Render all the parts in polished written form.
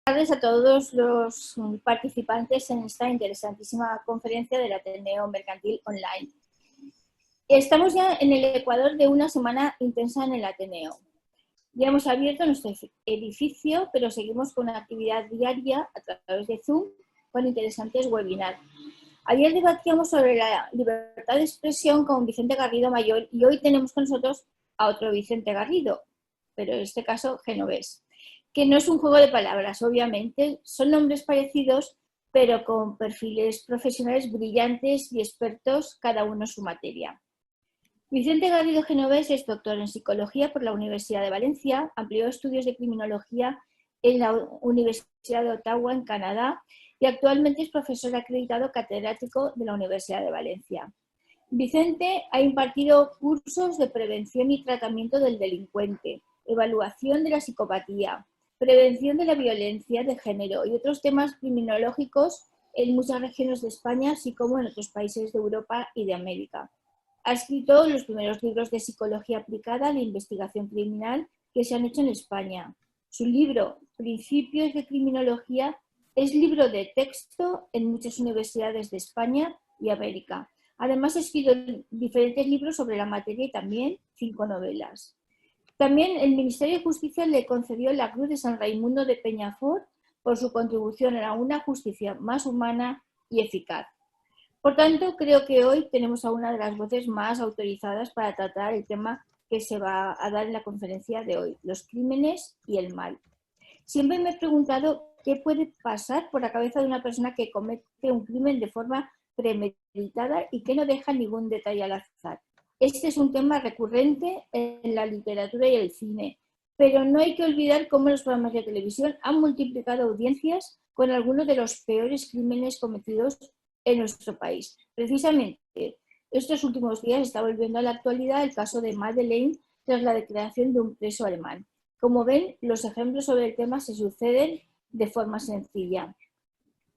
tardes a todos los participantes en esta interesantísima conferencia del Ateneo Mercantil Online. Estamos ya en el ecuador de una semana intensa en el Ateneo. Ya hemos abierto nuestro edificio, pero seguimos con una actividad diaria a través de Zoom con interesantes webinars. Ayer debatíamos sobre la libertad de expresión con Vicente Garrido Mayor y hoy tenemos con nosotros a otro Vicente Garrido, pero en este caso genovés, que no es un juego de palabras, obviamente, son nombres parecidos, pero con perfiles profesionales brillantes y expertos, cada uno en su materia. Vicente Garrido Genovés es doctor en Psicología por la Universidad de Valencia, amplió estudios de Criminología en la Universidad de Ottawa, en Canadá, y actualmente es profesor acreditado catedrático de la Universidad de Valencia. Vicente ha impartido cursos de prevención y tratamiento del delincuente, evaluación de la psicopatía, prevención de la violencia de género y otros temas criminológicos en muchas regiones de España, así como en otros países de Europa y de América. Ha escrito los primeros libros de psicología aplicada a la investigación criminal que se han hecho en España. Su libro, Principios de Criminología, es libro de texto en muchas universidades de España y América. Además, ha escrito diferentes libros sobre la materia y también 5 novelas. También el Ministerio de Justicia le concedió la Cruz de San Raimundo de Peñafort por su contribución a una justicia más humana y eficaz. Por tanto, creo que hoy tenemos a una de las voces más autorizadas para tratar el tema que se va a dar en la conferencia de hoy, los crímenes y el mal. Siempre me he preguntado qué puede pasar por la cabeza de una persona que comete un crimen de forma premeditada y que no deja ningún detalle al azar. Este es un tema recurrente en la literatura y el cine, pero no hay que olvidar cómo los programas de televisión han multiplicado audiencias con algunos de los peores crímenes cometidos en nuestro país. Precisamente, estos últimos días está volviendo a la actualidad el caso de Madeleine tras la declaración de un preso alemán. Como ven, los ejemplos sobre el tema se suceden de forma sencilla.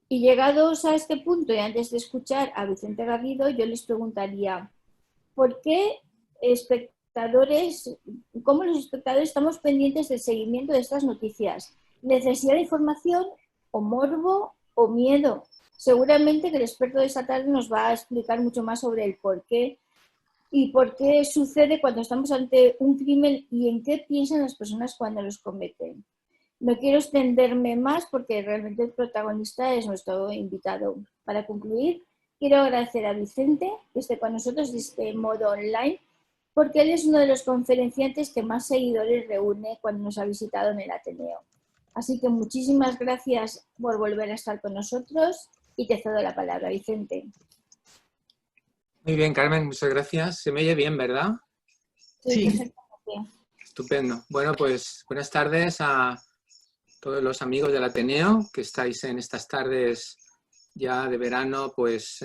Y llegados a este punto, y antes de escuchar a Vicente Garrido, yo les preguntaría, ¿por qué cómo los espectadores estamos pendientes del seguimiento de estas noticias? ¿Necesidad de información o morbo o miedo? Seguramente que el experto de esta tarde nos va a explicar mucho más sobre el por qué y por qué sucede cuando estamos ante un crimen y en qué piensan las personas cuando los cometen. No quiero extenderme más porque realmente el protagonista es nuestro invitado. Para concluir, quiero agradecer a Vicente que esté con nosotros de este modo online, porque él es uno de los conferenciantes que más seguidores reúne cuando nos ha visitado en el Ateneo. Así que muchísimas gracias por volver a estar con nosotros y te cedo la palabra, Vicente. Muy bien, Carmen, muchas gracias. Se me oye bien, ¿verdad? Sí. Perfectamente. Estupendo. Bueno, pues buenas tardes a todos los amigos del Ateneo que estáis en estas tardes ya de verano, pues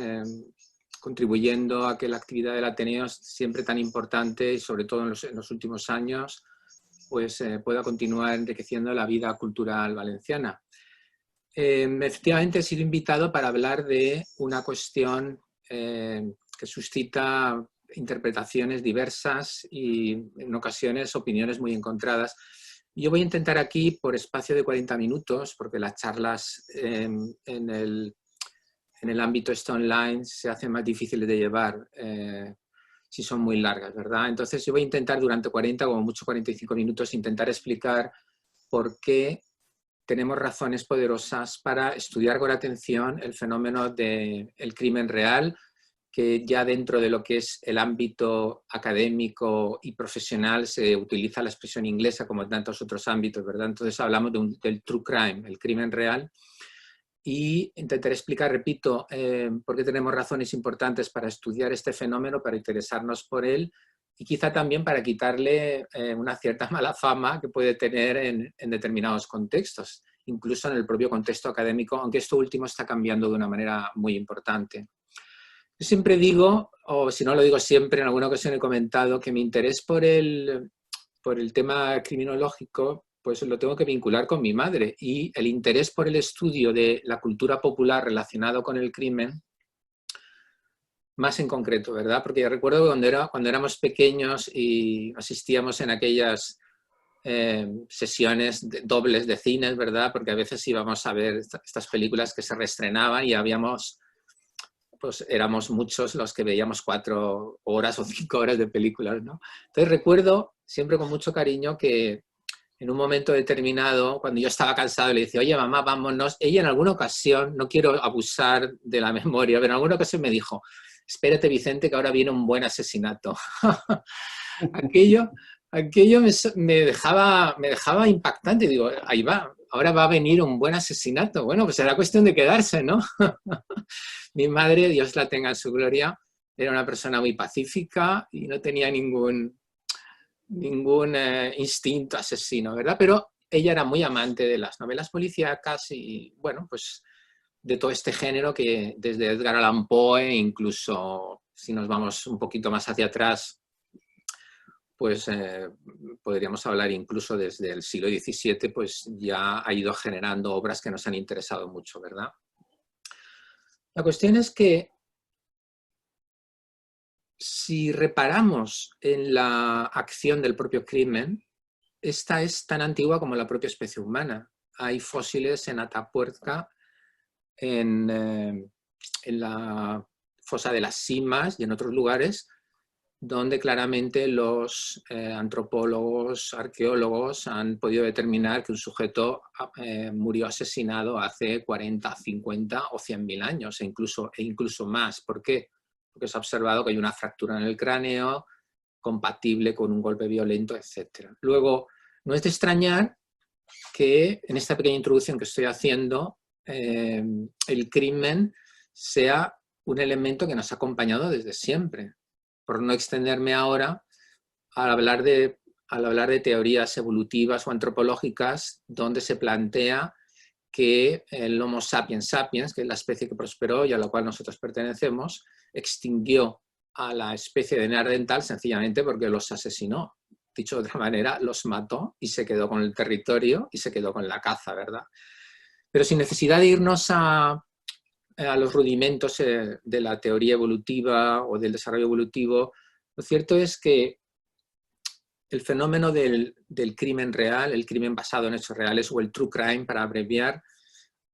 contribuyendo a que la actividad del Ateneo, siempre tan importante y sobre todo en los últimos años, pues pueda continuar enriqueciendo la vida cultural valenciana. Efectivamente he sido invitado para hablar de una cuestión que suscita interpretaciones diversas y en ocasiones opiniones muy encontradas. Yo voy a intentar aquí, por espacio de 40 minutos, porque las charlas en el ámbito online se hacen más difíciles de llevar si son muy largas, ¿verdad? Entonces yo voy a intentar durante 40 o mucho 45 minutos intentar explicar por qué tenemos razones poderosas para estudiar con atención el fenómeno del crimen real, que ya dentro de lo que es el ámbito académico y profesional se utiliza la expresión inglesa como en tantos otros ámbitos, ¿verdad? Entonces hablamos del true crime, el crimen real, y intentaré explicar, repito, por qué tenemos razones importantes para estudiar este fenómeno, para interesarnos por él, y quizá también para quitarle una cierta mala fama que puede tener en determinados contextos, incluso en el propio contexto académico, aunque esto último está cambiando de una manera muy importante. Yo siempre digo, o si no lo digo siempre, en alguna ocasión he comentado, que mi interés por el tema criminológico pues lo tengo que vincular con mi madre, y el interés por el estudio de la cultura popular relacionado con el crimen, más en concreto, ¿verdad? Porque yo recuerdo que cuando éramos pequeños y asistíamos en aquellas sesiones dobles de cines, ¿verdad? Porque a veces íbamos a ver estas películas que se reestrenaban y pues éramos muchos los que veíamos 4 horas o 5 horas de películas, ¿no? Entonces recuerdo siempre con mucho cariño que en un momento determinado, cuando yo estaba cansado, le decía, oye, mamá, vámonos. Ella en alguna ocasión, no quiero abusar de la memoria, pero en alguna ocasión me dijo, espérate, Vicente, que ahora viene un buen asesinato. aquello me dejaba impactante. Digo, ahí va, ahora va a venir un buen asesinato. Bueno, pues será cuestión de quedarse, ¿no? Mi madre, Dios la tenga en su gloria, era una persona muy pacífica y no tenía ningún instinto asesino, ¿verdad? Pero ella era muy amante de las novelas policíacas y, bueno, pues de todo este género que desde Edgar Allan Poe, incluso si nos vamos un poquito más hacia atrás, pues podríamos hablar incluso desde el siglo XVII, pues ya ha ido generando obras que nos han interesado mucho, ¿verdad? La cuestión es que si reparamos en la acción del propio crimen, esta es tan antigua como la propia especie humana. Hay fósiles en Atapuerca, en la fosa de las Simas y en otros lugares, donde claramente los antropólogos, arqueólogos han podido determinar que un sujeto murió asesinado hace 40, 50 o 100.000 años, e incluso más. ¿Por qué? Porque se ha observado que hay una fractura en el cráneo compatible con un golpe violento, etc. Luego, no es de extrañar que en esta pequeña introducción que estoy haciendo, el crimen sea un elemento que nos ha acompañado desde siempre. Por no extenderme ahora al hablar de teorías evolutivas o antropológicas, donde se plantea que el Homo sapiens sapiens, que es la especie que prosperó y a la cual nosotros pertenecemos, extinguió a la especie de neandertal sencillamente porque los asesinó. Dicho de otra manera, los mató y se quedó con el territorio y se quedó con la caza, ¿verdad? Pero sin necesidad de irnos a los rudimentos de la teoría evolutiva o del desarrollo evolutivo, lo cierto es que el fenómeno del crimen real, el crimen basado en hechos reales o el true crime, para abreviar,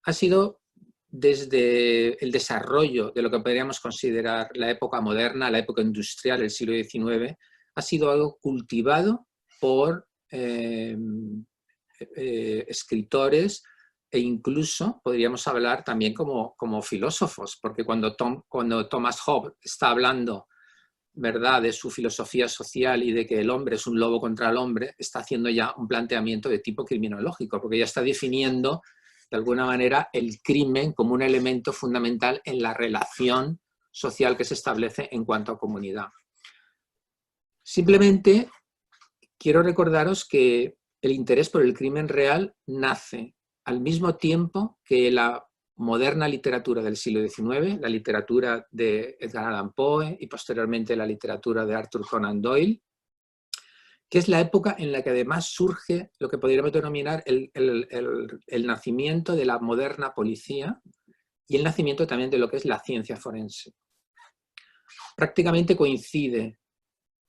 ha sido desde el desarrollo de lo que podríamos considerar la época moderna, la época industrial del siglo XIX, ha sido algo cultivado por escritores e incluso podríamos hablar también como filósofos, porque cuando Thomas Hobbes está hablando, ¿verdad?, de su filosofía social y de que el hombre es un lobo contra el hombre, está haciendo ya un planteamiento de tipo criminológico, porque ya está definiendo de alguna manera el crimen como un elemento fundamental en la relación social que se establece en cuanto a comunidad. Simplemente quiero recordaros que el interés por el crimen real nace al mismo tiempo que la moderna literatura del siglo XIX, la literatura de Edgar Allan Poe y posteriormente la literatura de Arthur Conan Doyle, que es la época en la que además surge lo que podríamos denominar el nacimiento de la moderna policía y el nacimiento también de lo que es la ciencia forense. Prácticamente coincide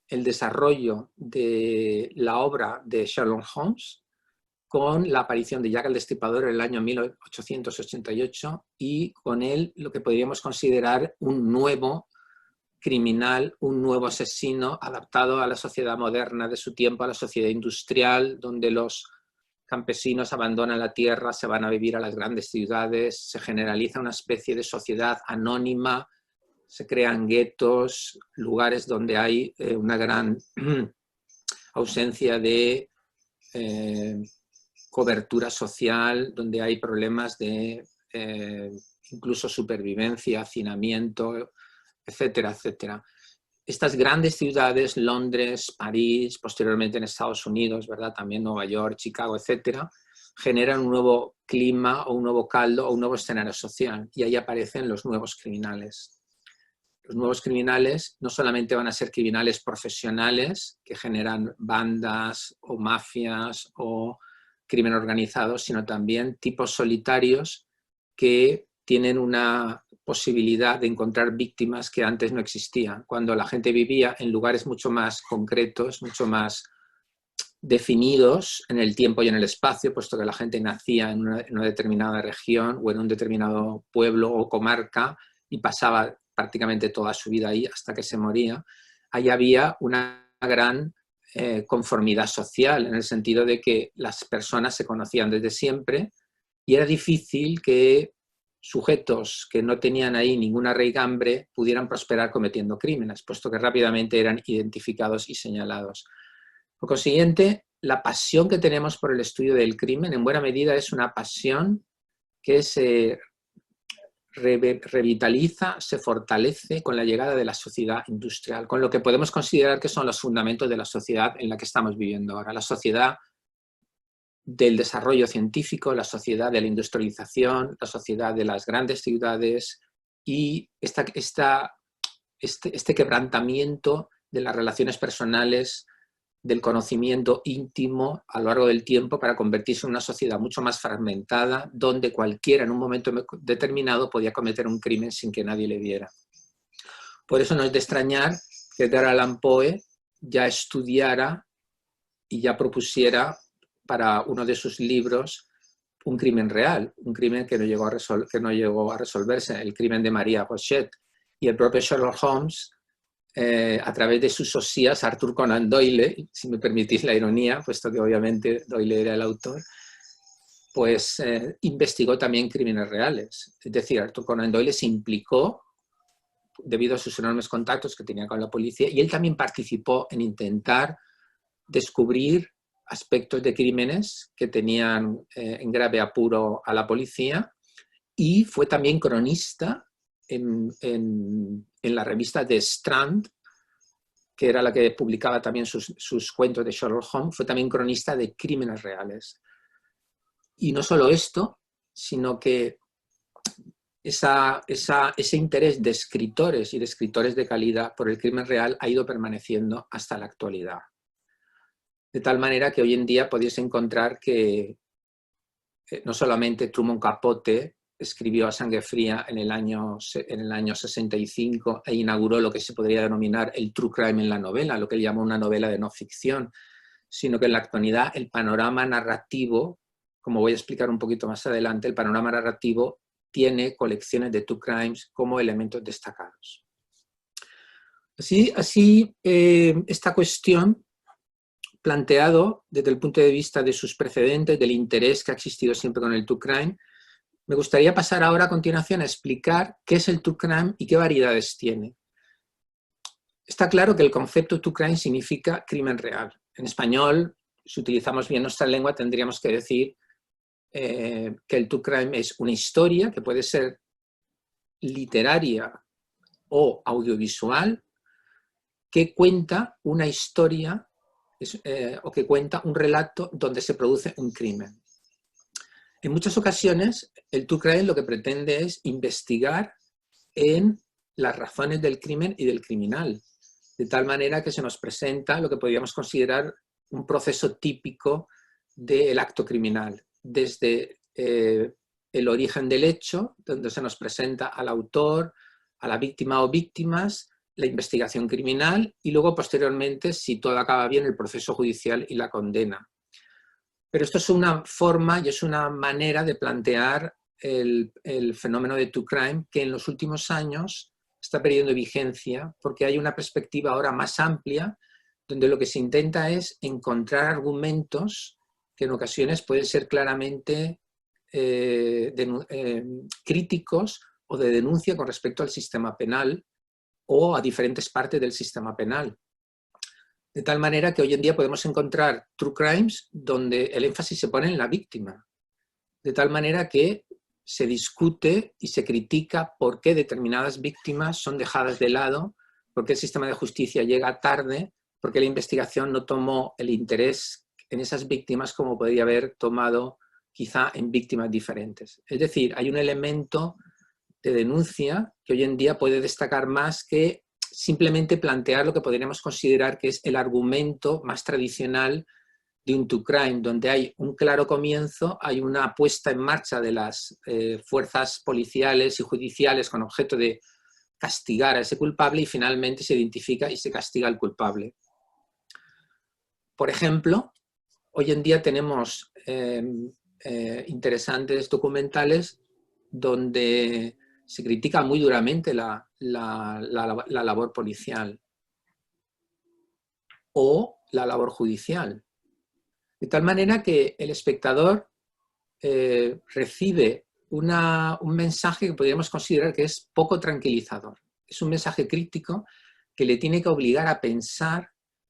el desarrollo de la obra de Sherlock Holmes con la aparición de Jack el Destripador en el año 1888 y con él lo que podríamos considerar un nuevo criminal, un nuevo asesino adaptado a la sociedad moderna de su tiempo, a la sociedad industrial, donde los campesinos abandonan la tierra, se van a vivir a las grandes ciudades, se generaliza una especie de sociedad anónima, se crean guetos, lugares donde hay una gran ausencia de cobertura social, donde hay problemas de incluso supervivencia, hacinamiento, etcétera, etcétera. Estas grandes ciudades, Londres, París, posteriormente en Estados Unidos, ¿verdad?, también Nueva York, Chicago, etcétera, generan un nuevo clima o un nuevo caldo o un nuevo escenario social y ahí aparecen los nuevos criminales. Los nuevos criminales no solamente van a ser criminales profesionales que generan bandas o mafias o crimen organizado, sino también tipos solitarios que tienen una posibilidad de encontrar víctimas que antes no existían. Cuando la gente vivía en lugares mucho más concretos, mucho más definidos en el tiempo y en el espacio, puesto que la gente nacía en una determinada región o en un determinado pueblo o comarca y pasaba prácticamente toda su vida ahí hasta que se moría. Ahí había una gran conformidad social, en el sentido de que las personas se conocían desde siempre y era difícil que sujetos que no tenían ahí ninguna raigambre pudieran prosperar cometiendo crímenes, puesto que rápidamente eran identificados y señalados. Por consiguiente, la pasión que tenemos por el estudio del crimen en buena medida es una pasión que se revitaliza, se fortalece con la llegada de la sociedad industrial, con lo que podemos considerar que son los fundamentos de la sociedad en la que estamos viviendo ahora, la sociedad del desarrollo científico, la sociedad de la industrialización, la sociedad de las grandes ciudades y este quebrantamiento de las relaciones personales, del conocimiento íntimo a lo largo del tiempo para convertirse en una sociedad mucho más fragmentada, donde cualquiera en un momento determinado podía cometer un crimen sin que nadie le viera. Por eso no es de extrañar que Edgar Allan Poe ya estudiara y ya propusiera para uno de sus libros un crimen real, un crimen que no llegó a resolverse, el crimen de María Rochet. Y el propio Sherlock Holmes, a través de sus socias, Arthur Conan Doyle, si me permitís la ironía, puesto que obviamente Doyle era el autor, pues investigó también crímenes reales. Es decir, Arthur Conan Doyle se implicó debido a sus enormes contactos que tenía con la policía y él también participó en intentar descubrir aspectos de crímenes que tenían en grave apuro a la policía y fue también cronista en la revista The Strand, que era la que publicaba también sus cuentos de Sherlock Holmes, fue también cronista de crímenes reales. Y no solo esto, sino que ese interés de escritores y de escritores de calidad por el crimen real ha ido permaneciendo hasta la actualidad. De tal manera que hoy en día podéis encontrar que no solamente Truman Capote escribió A Sangre Fría en el año 65 e inauguró lo que se podría denominar el true crime en la novela, lo que él llamó una novela de no ficción, sino que en la actualidad el panorama narrativo, como voy a explicar un poquito más adelante, el panorama narrativo tiene colecciones de true crimes como elementos destacados. Así esta cuestión, planteado desde el punto de vista de sus precedentes, del interés que ha existido siempre con el true crime, me gustaría pasar ahora a continuación a explicar qué es el true crime y qué variedades tiene. Está claro que el concepto true crime significa crimen real. En español, si utilizamos bien nuestra lengua, tendríamos que decir que el true crime es una historia que puede ser literaria o audiovisual que cuenta una historia o que cuenta un relato donde se produce un crimen. En muchas ocasiones, el true crime lo que pretende es investigar en las razones del crimen y del criminal, de tal manera que se nos presenta lo que podríamos considerar un proceso típico del acto criminal, desde el origen del hecho, donde se nos presenta al autor, a la víctima o víctimas, la investigación criminal y luego posteriormente, si todo acaba bien, el proceso judicial y la condena. Pero esto es una forma y es una manera de plantear el fenómeno de true crime que en los últimos años está perdiendo vigencia porque hay una perspectiva ahora más amplia donde lo que se intenta es encontrar argumentos que en ocasiones pueden ser claramente críticos o de denuncia con respecto al sistema penal o a diferentes partes del sistema penal. De tal manera que hoy en día podemos encontrar true crimes donde el énfasis se pone en la víctima. De tal manera que se discute y se critica por qué determinadas víctimas son dejadas de lado, por qué el sistema de justicia llega tarde, por qué la investigación no tomó el interés en esas víctimas como podría haber tomado quizá en víctimas diferentes. Es decir, hay un elemento de denuncia que hoy en día puede destacar más que simplemente plantear lo que podríamos considerar que es el argumento más tradicional de un true crime, donde hay un claro comienzo, hay una puesta en marcha de las fuerzas policiales y judiciales con objeto de castigar a ese culpable y finalmente se identifica y se castiga al culpable. Por ejemplo, hoy en día tenemos interesantes documentales donde se critica muy duramente la labor policial o la labor judicial. De tal manera que el espectador recibe un mensaje que podríamos considerar que es poco tranquilizador. Es un mensaje crítico que le tiene que obligar a pensar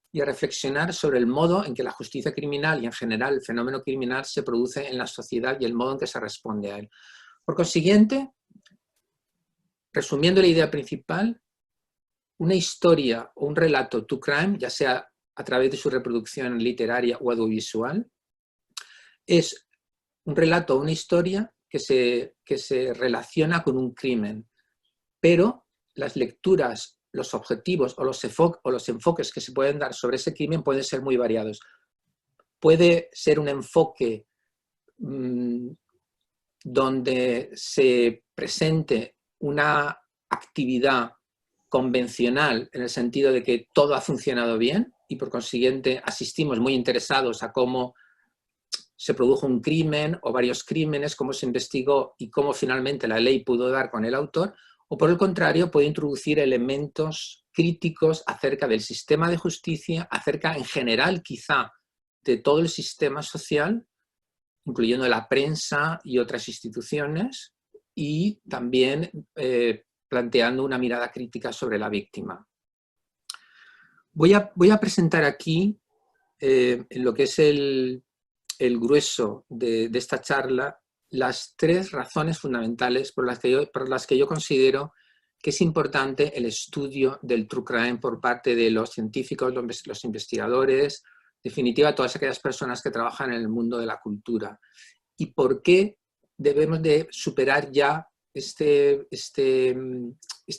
y a reflexionar sobre el modo en que la justicia criminal y en general el fenómeno criminal se produce en la sociedad y el modo en que se responde a él. Por consiguiente, resumiendo la idea principal, una historia o un relato true crime, ya sea a través de su reproducción literaria o audiovisual, es un relato o una historia que se relaciona con un crimen, pero las lecturas, los objetivos o los enfoques que se pueden dar sobre ese crimen pueden ser muy variados. Puede ser un enfoque donde se presente una actividad convencional en el sentido de que todo ha funcionado bien y por consiguiente asistimos muy interesados a cómo se produjo un crimen o varios crímenes, cómo se investigó y cómo finalmente la ley pudo dar con el autor, o por el contrario puede introducir elementos críticos acerca del sistema de justicia, acerca en general quizá de todo el sistema social, incluyendo la prensa y otras instituciones, y también planteando una mirada crítica sobre la víctima. Voy a presentar aquí, en lo que es el grueso de esta charla, las 3 razones fundamentales por las que yo considero que es importante el estudio del true crime por parte de los científicos, los investigadores, en definitiva, todas aquellas personas que trabajan en el mundo de la cultura. Y por qué debemos de superar ya esta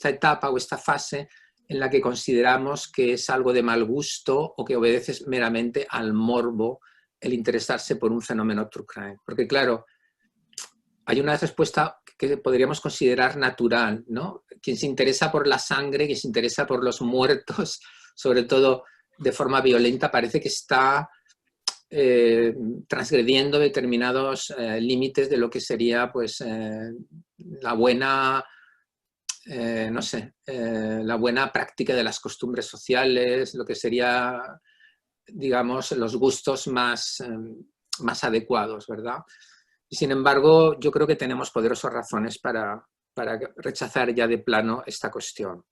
etapa o esta fase en la que consideramos que es algo de mal gusto o que obedece meramente al morbo el interesarse por un fenómeno true crime. Porque claro, hay una respuesta que podríamos considerar natural, ¿no? Quien se interesa por la sangre, quien se interesa por los muertos, sobre todo de forma violenta, parece que está transgrediendo determinados límites de lo que sería pues, la buena, no sé, la buena práctica de las costumbres sociales, lo que sería, digamos, los gustos más adecuados, ¿verdad? Y sin embargo, yo creo que tenemos poderosas razones para rechazar ya de plano esta cuestión.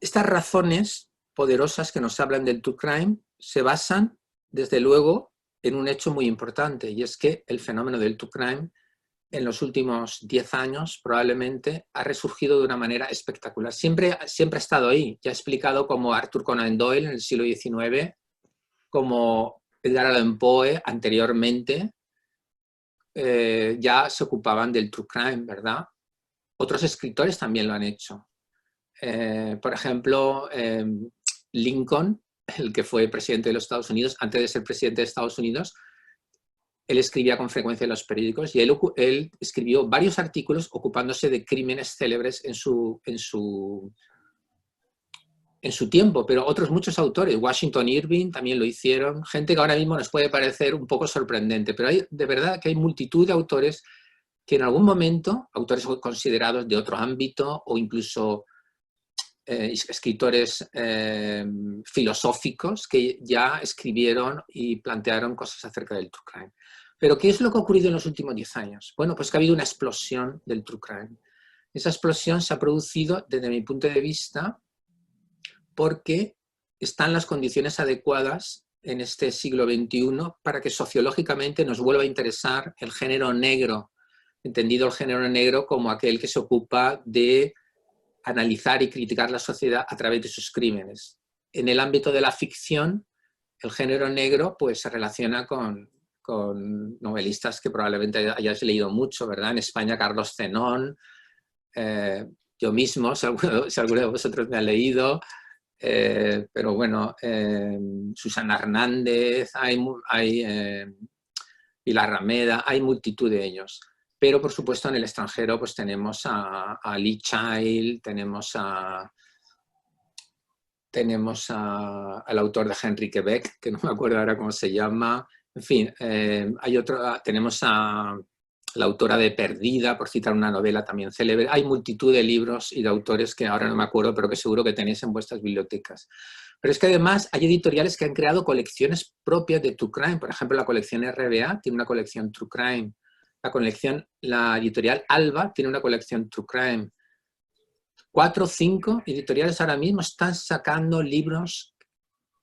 Estas razones poderosas que nos hablan del true crime se basan, desde luego, en un hecho muy importante, y es que el fenómeno del true crime en los últimos 10 años probablemente ha resurgido de una manera espectacular. Siempre ha estado ahí. Ya he explicado cómo Arthur Conan Doyle en el siglo XIX, como Edgar Allan Poe anteriormente, ya se ocupaban del true crime, ¿verdad? Otros escritores también lo han hecho. Por ejemplo, Lincoln, el que fue presidente de los Estados Unidos, antes de ser presidente de Estados Unidos, él escribía con frecuencia en los periódicos y él escribió varios artículos ocupándose de crímenes célebres en su tiempo, pero otros muchos autores, Washington Irving también lo hicieron, gente que ahora mismo nos puede parecer un poco sorprendente, pero de verdad que hay multitud de autores que en algún momento, autores considerados de otro ámbito o incluso escritores filosóficos que ya escribieron y plantearon cosas acerca del true crime. Pero ¿qué es lo que ha ocurrido en los últimos 10 años? Bueno, pues que ha habido una explosión del true crime. Esa explosión se ha producido, desde mi punto de vista, porque están las condiciones adecuadas en este siglo XXI para que sociológicamente nos vuelva a interesar el género negro, entendido el género negro como aquel que se ocupa de analizar y criticar la sociedad a través de sus crímenes. En el ámbito de la ficción, el género negro pues, se relaciona con novelistas que probablemente hayáis leído mucho, ¿verdad? En España, Carlos Zenón, yo mismo, si alguno de vosotros me ha leído, pero bueno, Susana Hernández, hay Pilar Rameda, hay multitud de ellos. Pero, por supuesto, en el extranjero pues tenemos a Lee Child, tenemos a tenemos al autor de Henry Quebec, que no me acuerdo ahora cómo se llama. En fin, tenemos a la autora de Perdida, por citar una novela también célebre. Hay multitud de libros y de autores que ahora no me acuerdo, pero que seguro que tenéis en vuestras bibliotecas. Pero es que además hay editoriales que han creado colecciones propias de True Crime. Por ejemplo, la colección RBA tiene una colección True Crime. La editorial Alba tiene una colección True Crime. 4 o 5 editoriales ahora mismo están sacando libros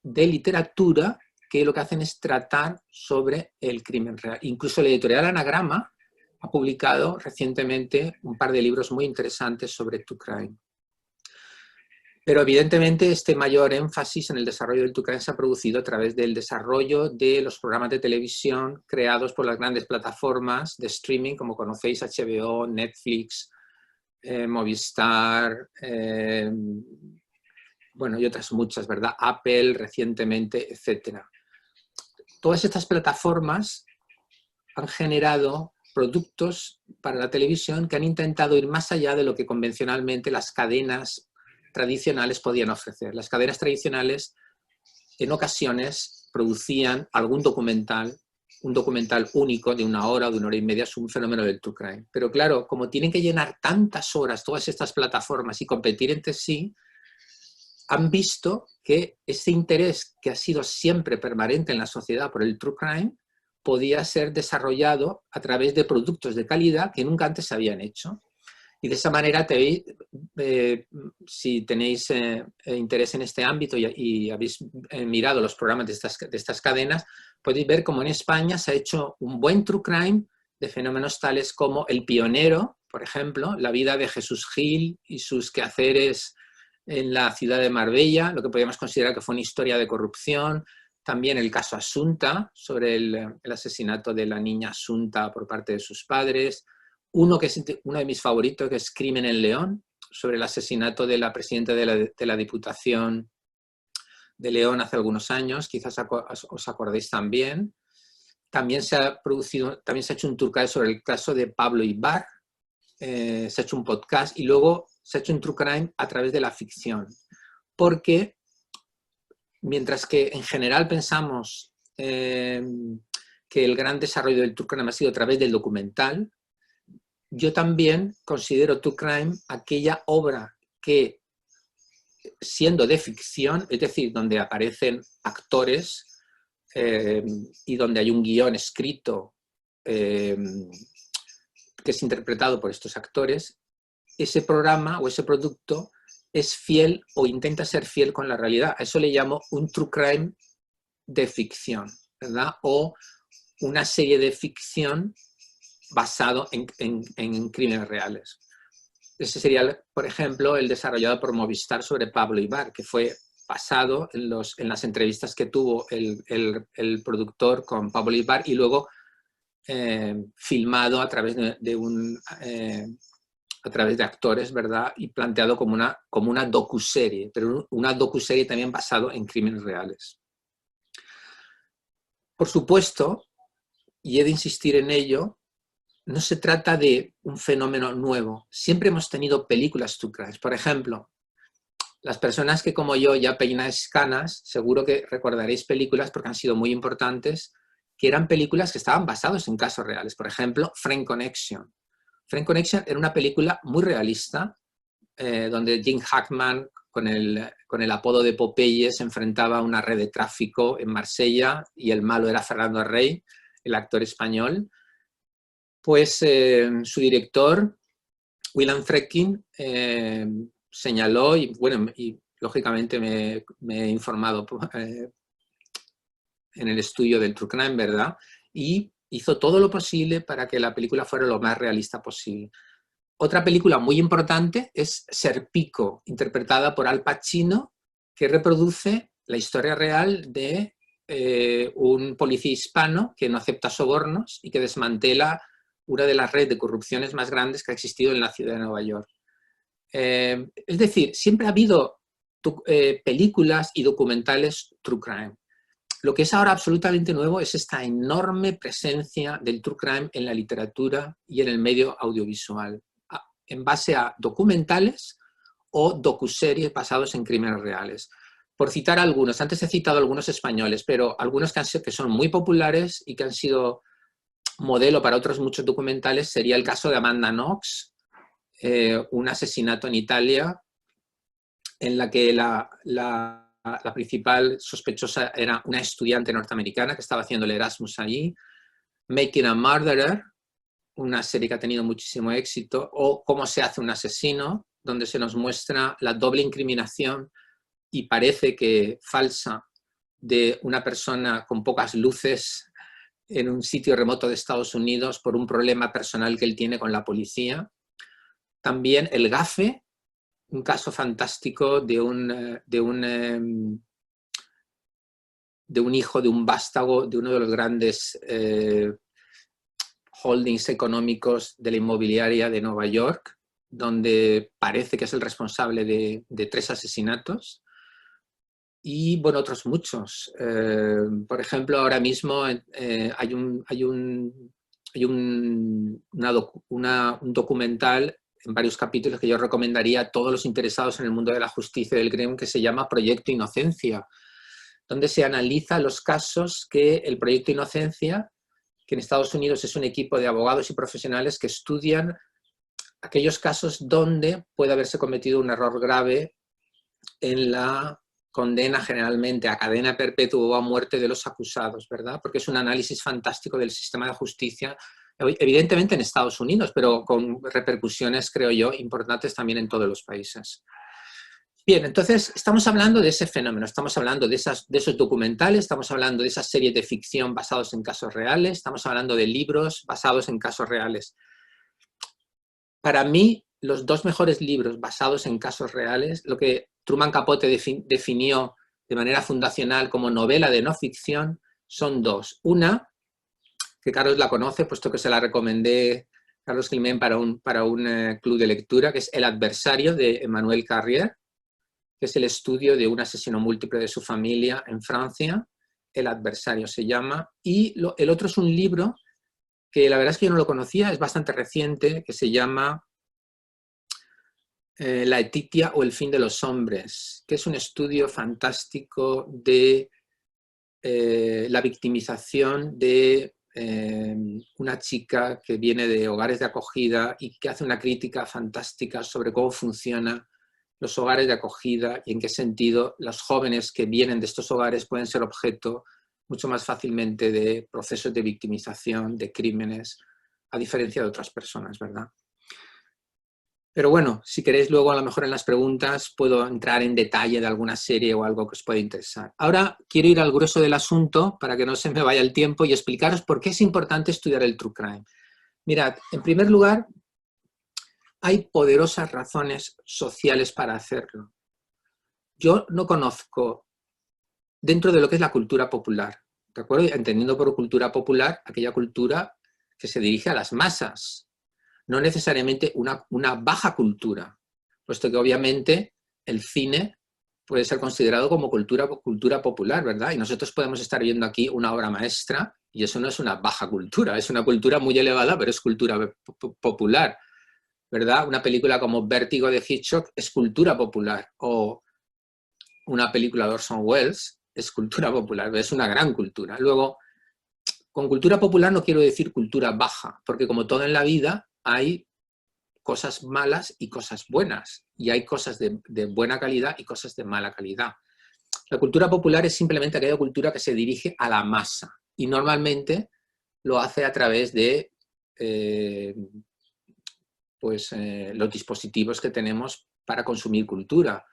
de literatura que lo que hacen es tratar sobre el crimen real. Incluso la editorial Anagrama ha publicado recientemente un par de libros muy interesantes sobre True Crime. Pero evidentemente este mayor énfasis en el desarrollo del True Crime se ha producido a través del desarrollo de los programas de televisión creados por las grandes plataformas de streaming, como conocéis, HBO, Netflix, Movistar, bueno, y otras muchas, ¿verdad? Apple recientemente, etc. Todas estas plataformas han generado productos para la televisión que han intentado ir más allá de lo que convencionalmente las cadenas tradicionales podían ofrecer. Las cadenas tradicionales en ocasiones producían algún documental, un documental único de 1 hora o de 1 hora y media sobre un fenómeno del True Crime. Pero claro, como tienen que llenar tantas horas todas estas plataformas y competir entre sí, han visto que ese interés que ha sido siempre permanente en la sociedad por el True Crime podía ser desarrollado a través de productos de calidad que nunca antes se habían hecho. Y de esa manera, si tenéis interés en este ámbito y habéis mirado los programas de estas cadenas, podéis ver cómo en España se ha hecho un buen True Crime de fenómenos tales como El Pionero, por ejemplo, la vida de Jesús Gil y sus quehaceres en la ciudad de Marbella, lo que podríamos considerar que fue una historia de corrupción. También el caso Asunta, sobre el asesinato de la niña Asunta por parte de sus padres. Uno que es uno de mis favoritos, que es Crimen en León, sobre el asesinato de la presidenta de la Diputación de León hace algunos años, quizás os acordéis también. También se ha hecho un True Crime sobre el caso de Pablo Ibar, se ha hecho un podcast y luego se ha hecho un True Crime a través de la ficción. Porque mientras que en general pensamos que el gran desarrollo del True Crime ha sido a través del documental, yo también considero True Crime aquella obra que, siendo de ficción, es decir, donde aparecen actores y donde hay un guión escrito que es interpretado por estos actores, ese programa o ese producto es fiel o intenta ser fiel con la realidad. A eso le llamo un True Crime de ficción, ¿verdad? O una serie de ficción basado en crímenes reales. Ese sería, por ejemplo, el desarrollado por Movistar sobre Pablo Ibar, que fue basado en las entrevistas que tuvo el productor con Pablo Ibar y luego filmado a través a través de actores, ¿verdad? Y planteado como una docuserie, pero una docuserie también basado en crímenes reales. Por supuesto, y he de insistir en ello, no se trata de un fenómeno nuevo. Siempre hemos tenido películas True Crime. Por ejemplo, las personas que como yo ya peináis canas, seguro que recordaréis películas porque han sido muy importantes, que eran películas que estaban basadas en casos reales. Por ejemplo, Friend Connection. Friend Connection era una película muy realista, donde Jim Hackman, con el apodo de Popeye, se enfrentaba a una red de tráfico en Marsella y el malo era Fernando Rey, el actor español. Pues su director, William Friedkin, señaló, y bueno, y lógicamente me he informado en el estudio del True Crime, ¿verdad? Y hizo todo lo posible para que la película fuera lo más realista posible. Otra película muy importante es Serpico, interpretada por Al Pacino, que reproduce la historia real de un policía hispano que no acepta sobornos y que desmantela una de las redes de corrupciones más grandes que ha existido en la ciudad de Nueva York. Es decir, siempre ha habido películas y documentales True Crime. Lo que es ahora absolutamente nuevo es esta enorme presencia del True Crime en la literatura y en el medio audiovisual, en base a documentales o docuseries basados en crímenes reales. por citar algunos, antes he citado algunos españoles, pero algunos que son muy populares y que han sido modelo para otros muchos documentales, sería el caso de Amanda Knox, un asesinato en Italia, en la que la principal sospechosa era una estudiante norteamericana que estaba haciendo el Erasmus allí. Making a Murderer, una serie que ha tenido muchísimo éxito, o Cómo se hace un asesino, donde se nos muestra la doble incriminación y parece que falsa de una persona con pocas luces en un sitio remoto de Estados Unidos por un problema personal que él tiene con la policía. También El Gafe, un caso fantástico de un hijo de un vástago de uno de los grandes holdings económicos de la inmobiliaria de Nueva York, donde parece que es el responsable de 3 asesinatos. Y bueno, otros muchos. Por ejemplo, ahora mismo hay un documental en varios capítulos que yo recomendaría a todos los interesados en el mundo de la justicia y del crimen, que se llama Proyecto Inocencia, donde se analiza los casos que el Proyecto Inocencia, que en Estados Unidos es un equipo de abogados y profesionales que estudian aquellos casos donde puede haberse cometido un error grave en la condena generalmente a cadena perpetua o a muerte de los acusados, ¿verdad? Porque es un análisis fantástico del sistema de justicia, evidentemente en Estados Unidos, pero con repercusiones, creo yo, importantes también en todos los países. Bien, entonces estamos hablando de ese fenómeno, estamos hablando de esos documentales, estamos hablando de esas series de ficción basados en casos reales, estamos hablando de libros basados en casos reales. Para mí, los 2 mejores libros basados en casos reales, lo que Truman Capote definió de manera fundacional como novela de no ficción, son 2. Una, que Carlos la conoce, puesto que se la recomendé, Carlos Climent, para un club de lectura, que es El adversario, de Emmanuel Carrier, que es el estudio de un asesino múltiple de su familia en Francia. El adversario se llama. Y el otro es un libro que la verdad es que yo no lo conocía, es bastante reciente, que se llama La Etitia o el fin de los hombres, que es un estudio fantástico de la victimización de una chica que viene de hogares de acogida y que hace una crítica fantástica sobre cómo funcionan los hogares de acogida y en qué sentido los jóvenes que vienen de estos hogares pueden ser objeto mucho más fácilmente de procesos de victimización, de crímenes, a diferencia de otras personas, ¿verdad? Pero bueno, si queréis luego a lo mejor en las preguntas puedo entrar en detalle de alguna serie o algo que os pueda interesar. Ahora quiero ir al grueso del asunto para que no se me vaya el tiempo y explicaros por qué es importante estudiar el True Crime. Mirad, en primer lugar, hay poderosas razones sociales para hacerlo. Yo no conozco, dentro de lo que es la cultura popular, ¿de acuerdo? Entendiendo por cultura popular aquella cultura que se dirige a las masas, no necesariamente una baja cultura, puesto que obviamente el cine puede ser considerado como cultura popular, ¿verdad? Y nosotros podemos estar viendo aquí una obra maestra y eso no es una baja cultura, es una cultura muy elevada, pero es cultura popular, ¿verdad? Una película como Vértigo de Hitchcock es cultura popular, o una película de Orson Welles es cultura popular, es una gran cultura. Luego, con cultura popular no quiero decir cultura baja, porque como todo en la vida, hay cosas malas y cosas buenas, y hay cosas de buena calidad y cosas de mala calidad. La cultura popular es simplemente aquella cultura que se dirige a la masa, y normalmente lo hace a través de los dispositivos que tenemos para consumir cultura,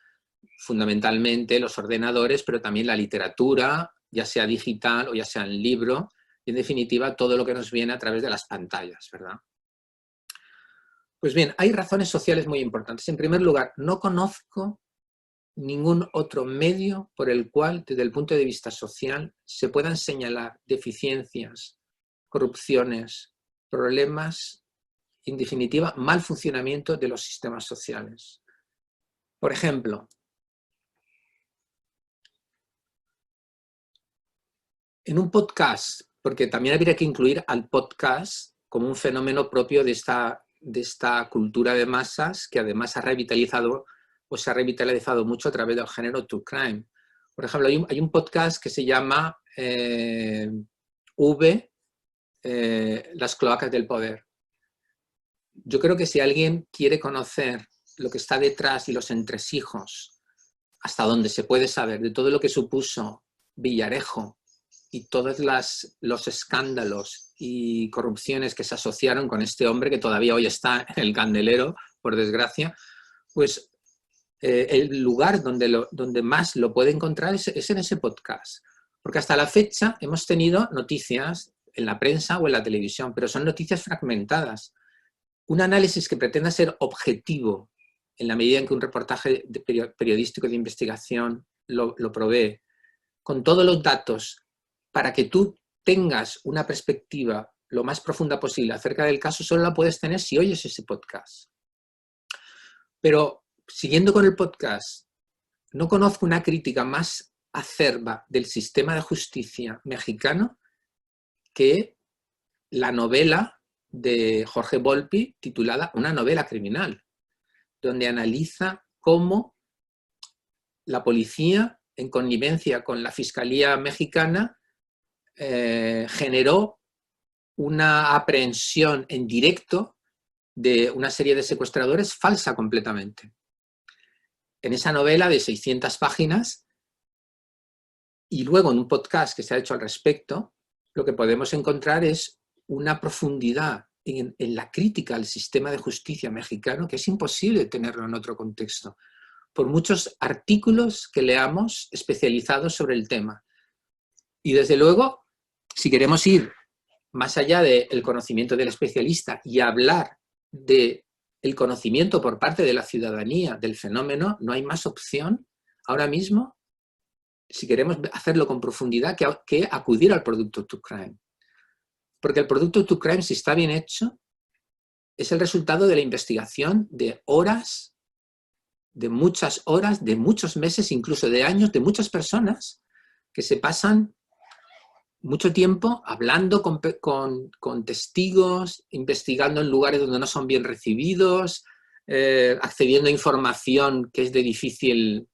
fundamentalmente los ordenadores, pero también la literatura, ya sea digital o ya sea en libro, y en definitiva todo lo que nos viene a través de las pantallas, ¿verdad? Pues bien, hay razones sociales muy importantes. En primer lugar, no conozco ningún otro medio por el cual, desde el punto de vista social, se puedan señalar deficiencias, corrupciones, problemas, en definitiva, mal funcionamiento de los sistemas sociales. Por ejemplo, en un podcast, porque también habría que incluir al podcast como un fenómeno propio de esta cultura de masas que además se ha revitalizado mucho a través del género True Crime. Por ejemplo, hay un podcast que se llama Las cloacas del poder. Yo creo que si alguien quiere conocer lo que está detrás y los entresijos, hasta donde se puede saber de todo lo que supuso Villarejo y todos los escándalos y corrupciones que se asociaron con este hombre que todavía hoy está en el candelero, por desgracia, pues el lugar donde más lo puede encontrar es en ese podcast. Porque hasta la fecha hemos tenido noticias en la prensa o en la televisión, pero son noticias fragmentadas. Un análisis que pretenda ser objetivo en la medida en que un reportaje periodístico de investigación lo provee, con todos los datos, para que tú tengas una perspectiva lo más profunda posible acerca del caso, solo la puedes tener si oyes ese podcast. Pero, siguiendo con el podcast, no conozco una crítica más acerba del sistema de justicia mexicano que la novela de Jorge Volpi titulada Una novela criminal, donde analiza cómo la policía, en connivencia con la Fiscalía mexicana, generó una aprehensión en directo de una serie de secuestradores falsa completamente. En esa novela de 600 páginas y luego en un podcast que se ha hecho al respecto, lo que podemos encontrar es una profundidad en la crítica al sistema de justicia mexicano que es imposible tenerlo en otro contexto, por muchos artículos que leamos especializados sobre el tema. Y desde luego, si queremos ir más allá del conocimiento del especialista y hablar del conocimiento por parte de la ciudadanía del fenómeno, no hay más opción ahora mismo, si queremos hacerlo con profundidad, que acudir al producto True Crime. Porque el producto True Crime, si está bien hecho, es el resultado de la investigación de horas, de muchas horas, de muchos meses, incluso de años, de muchas personas que se pasan mucho tiempo hablando con testigos, investigando en lugares donde no son bien recibidos, accediendo a información que es de difícil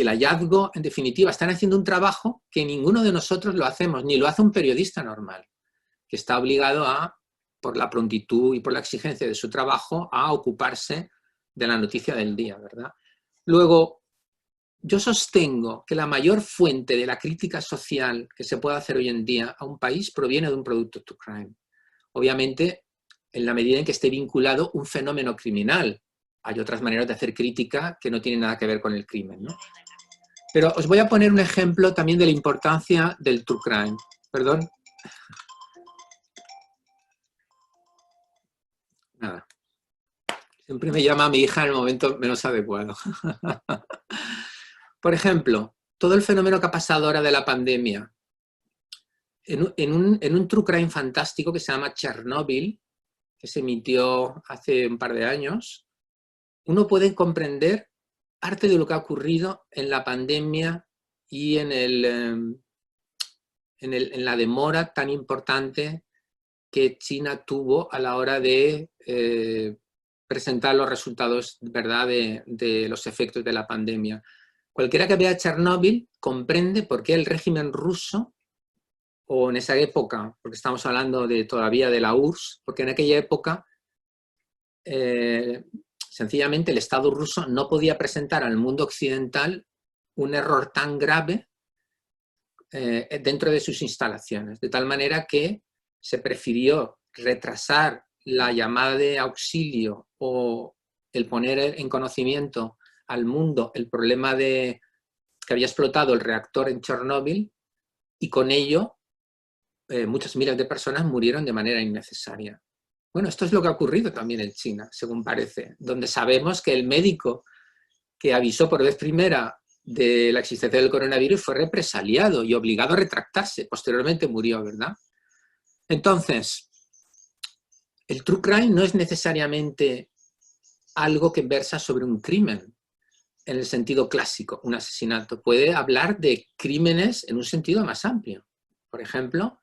hallazgo. En definitiva, están haciendo un trabajo que ninguno de nosotros lo hacemos, ni lo hace un periodista normal, que está obligado por la prontitud y por la exigencia de su trabajo, a ocuparse de la noticia del día, ¿verdad? Luego, yo sostengo que la mayor fuente de la crítica social que se puede hacer hoy en día a un país proviene de un producto True Crime. Obviamente, en la medida en que esté vinculado un fenómeno criminal. Hay otras maneras de hacer crítica que no tienen nada que ver con el crimen, ¿no? Pero os voy a poner un ejemplo también de la importancia del True Crime. Perdón. Nada. Siempre me llama a mi hija en el momento menos adecuado. Por ejemplo, todo el fenómeno que ha pasado ahora de la pandemia, en un True Crime fantástico que se llama Chernobyl, que se emitió hace un par de años, uno puede comprender parte de lo que ha ocurrido en la pandemia y en la demora tan importante que China tuvo a la hora de presentar los resultados, ¿verdad?, de los efectos de la pandemia. Cualquiera que vea Chernóbil comprende por qué el régimen ruso, o en esa época, porque estamos hablando todavía de la URSS, porque en aquella época sencillamente el Estado ruso no podía presentar al mundo occidental un error tan grave dentro de sus instalaciones, de tal manera que se prefirió retrasar la llamada de auxilio o el poner en conocimiento al mundo el problema que había explotado el reactor en Chernóbil, y con ello muchas miles de personas murieron de manera innecesaria. Bueno, esto es lo que ha ocurrido también en China, según parece, donde sabemos que el médico que avisó por vez primera de la existencia del coronavirus fue represaliado y obligado a retractarse. Posteriormente murió, ¿verdad? Entonces, el True Crime no es necesariamente algo que versa sobre un crimen, en el sentido clásico, un asesinato. Puede hablar de crímenes en un sentido más amplio. Por ejemplo,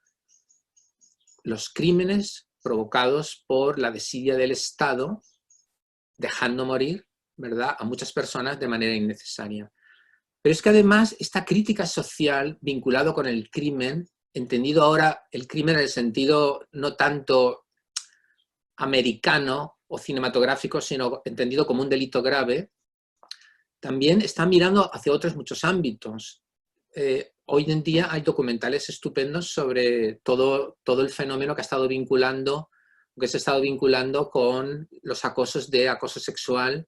los crímenes provocados por la desidia del Estado, dejando morir, ¿verdad?, a muchas personas de manera innecesaria. Pero es que además esta crítica social vinculado con el crimen, entendido ahora el crimen en el sentido no tanto americano o cinematográfico, sino entendido como un delito grave, también está mirando hacia otros muchos ámbitos. Hoy en día hay documentales estupendos sobre todo el fenómeno que se ha estado vinculando con los acosos de acoso sexual,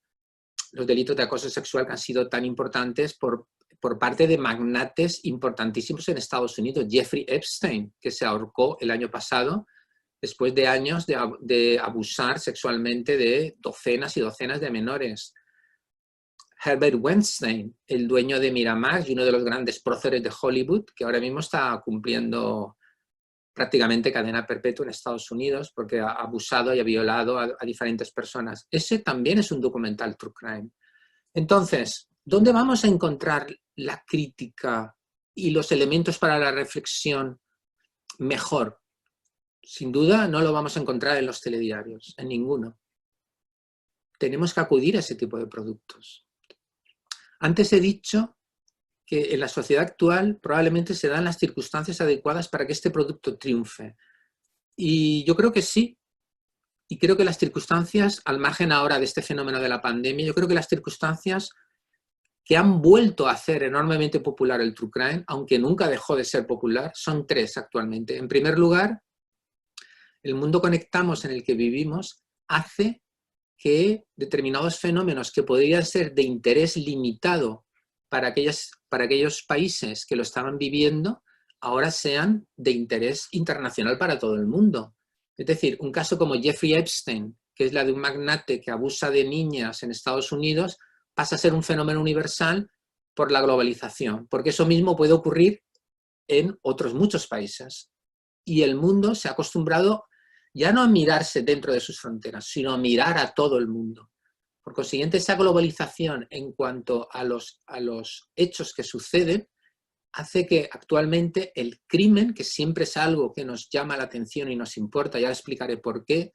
los delitos de acoso sexual que han sido tan importantes por parte de magnates importantísimos en Estados Unidos. Jeffrey Epstein, que se ahorcó el año pasado después de años de abusar sexualmente de docenas y docenas de menores. Herbert Weinstein, el dueño de Miramax y uno de los grandes próceres de Hollywood, que ahora mismo está cumpliendo prácticamente cadena perpetua en Estados Unidos porque ha abusado y ha violado a diferentes personas. Ese también es un documental true crime. Entonces, ¿dónde vamos a encontrar la crítica y los elementos para la reflexión mejor? Sin duda no lo vamos a encontrar en los telediarios, en ninguno. Tenemos que acudir a ese tipo de productos. Antes he dicho que en la sociedad actual probablemente se dan las circunstancias adecuadas para que este producto triunfe. Y yo creo que sí. Y creo que las circunstancias, al margen ahora de este fenómeno de la pandemia, yo creo que las circunstancias que han vuelto a hacer enormemente popular el true crime, aunque nunca dejó de ser popular, son tres actualmente. En primer lugar, el mundo conectamos en el que vivimos hace que determinados fenómenos que podrían ser de interés limitado para aquellos países que lo estaban viviendo, ahora sean de interés internacional para todo el mundo. Es decir, un caso como Jeffrey Epstein, que es la de un magnate que abusa de niñas en Estados Unidos, pasa a ser un fenómeno universal por la globalización, porque eso mismo puede ocurrir en otros muchos países. Y el mundo se ha acostumbrado ya no a mirarse dentro de sus fronteras, sino a mirar a todo el mundo. Por consiguiente, esa globalización en cuanto a los hechos que suceden hace que actualmente el crimen, que siempre es algo que nos llama la atención y nos importa, ya explicaré por qué,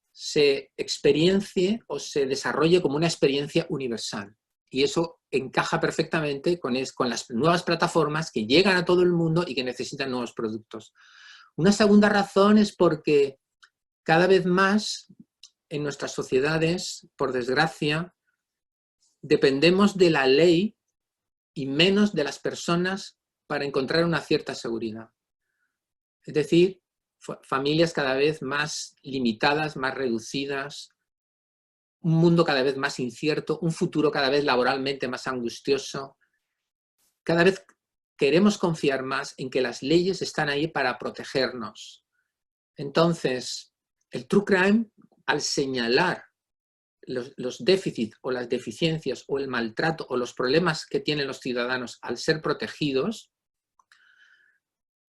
se experiencie o se desarrolle como una experiencia universal. Y eso encaja perfectamente con las nuevas plataformas que llegan a todo el mundo y que necesitan nuevos productos. Una segunda razón es porque cada vez más en nuestras sociedades, por desgracia, dependemos de la ley y menos de las personas para encontrar una cierta seguridad. Es decir, familias cada vez más limitadas, más reducidas, un mundo cada vez más incierto, un futuro cada vez laboralmente más angustioso. Cada vez queremos confiar más en que las leyes están ahí para protegernos. Entonces, el true crime, al señalar los déficits o las deficiencias o el maltrato o los problemas que tienen los ciudadanos al ser protegidos,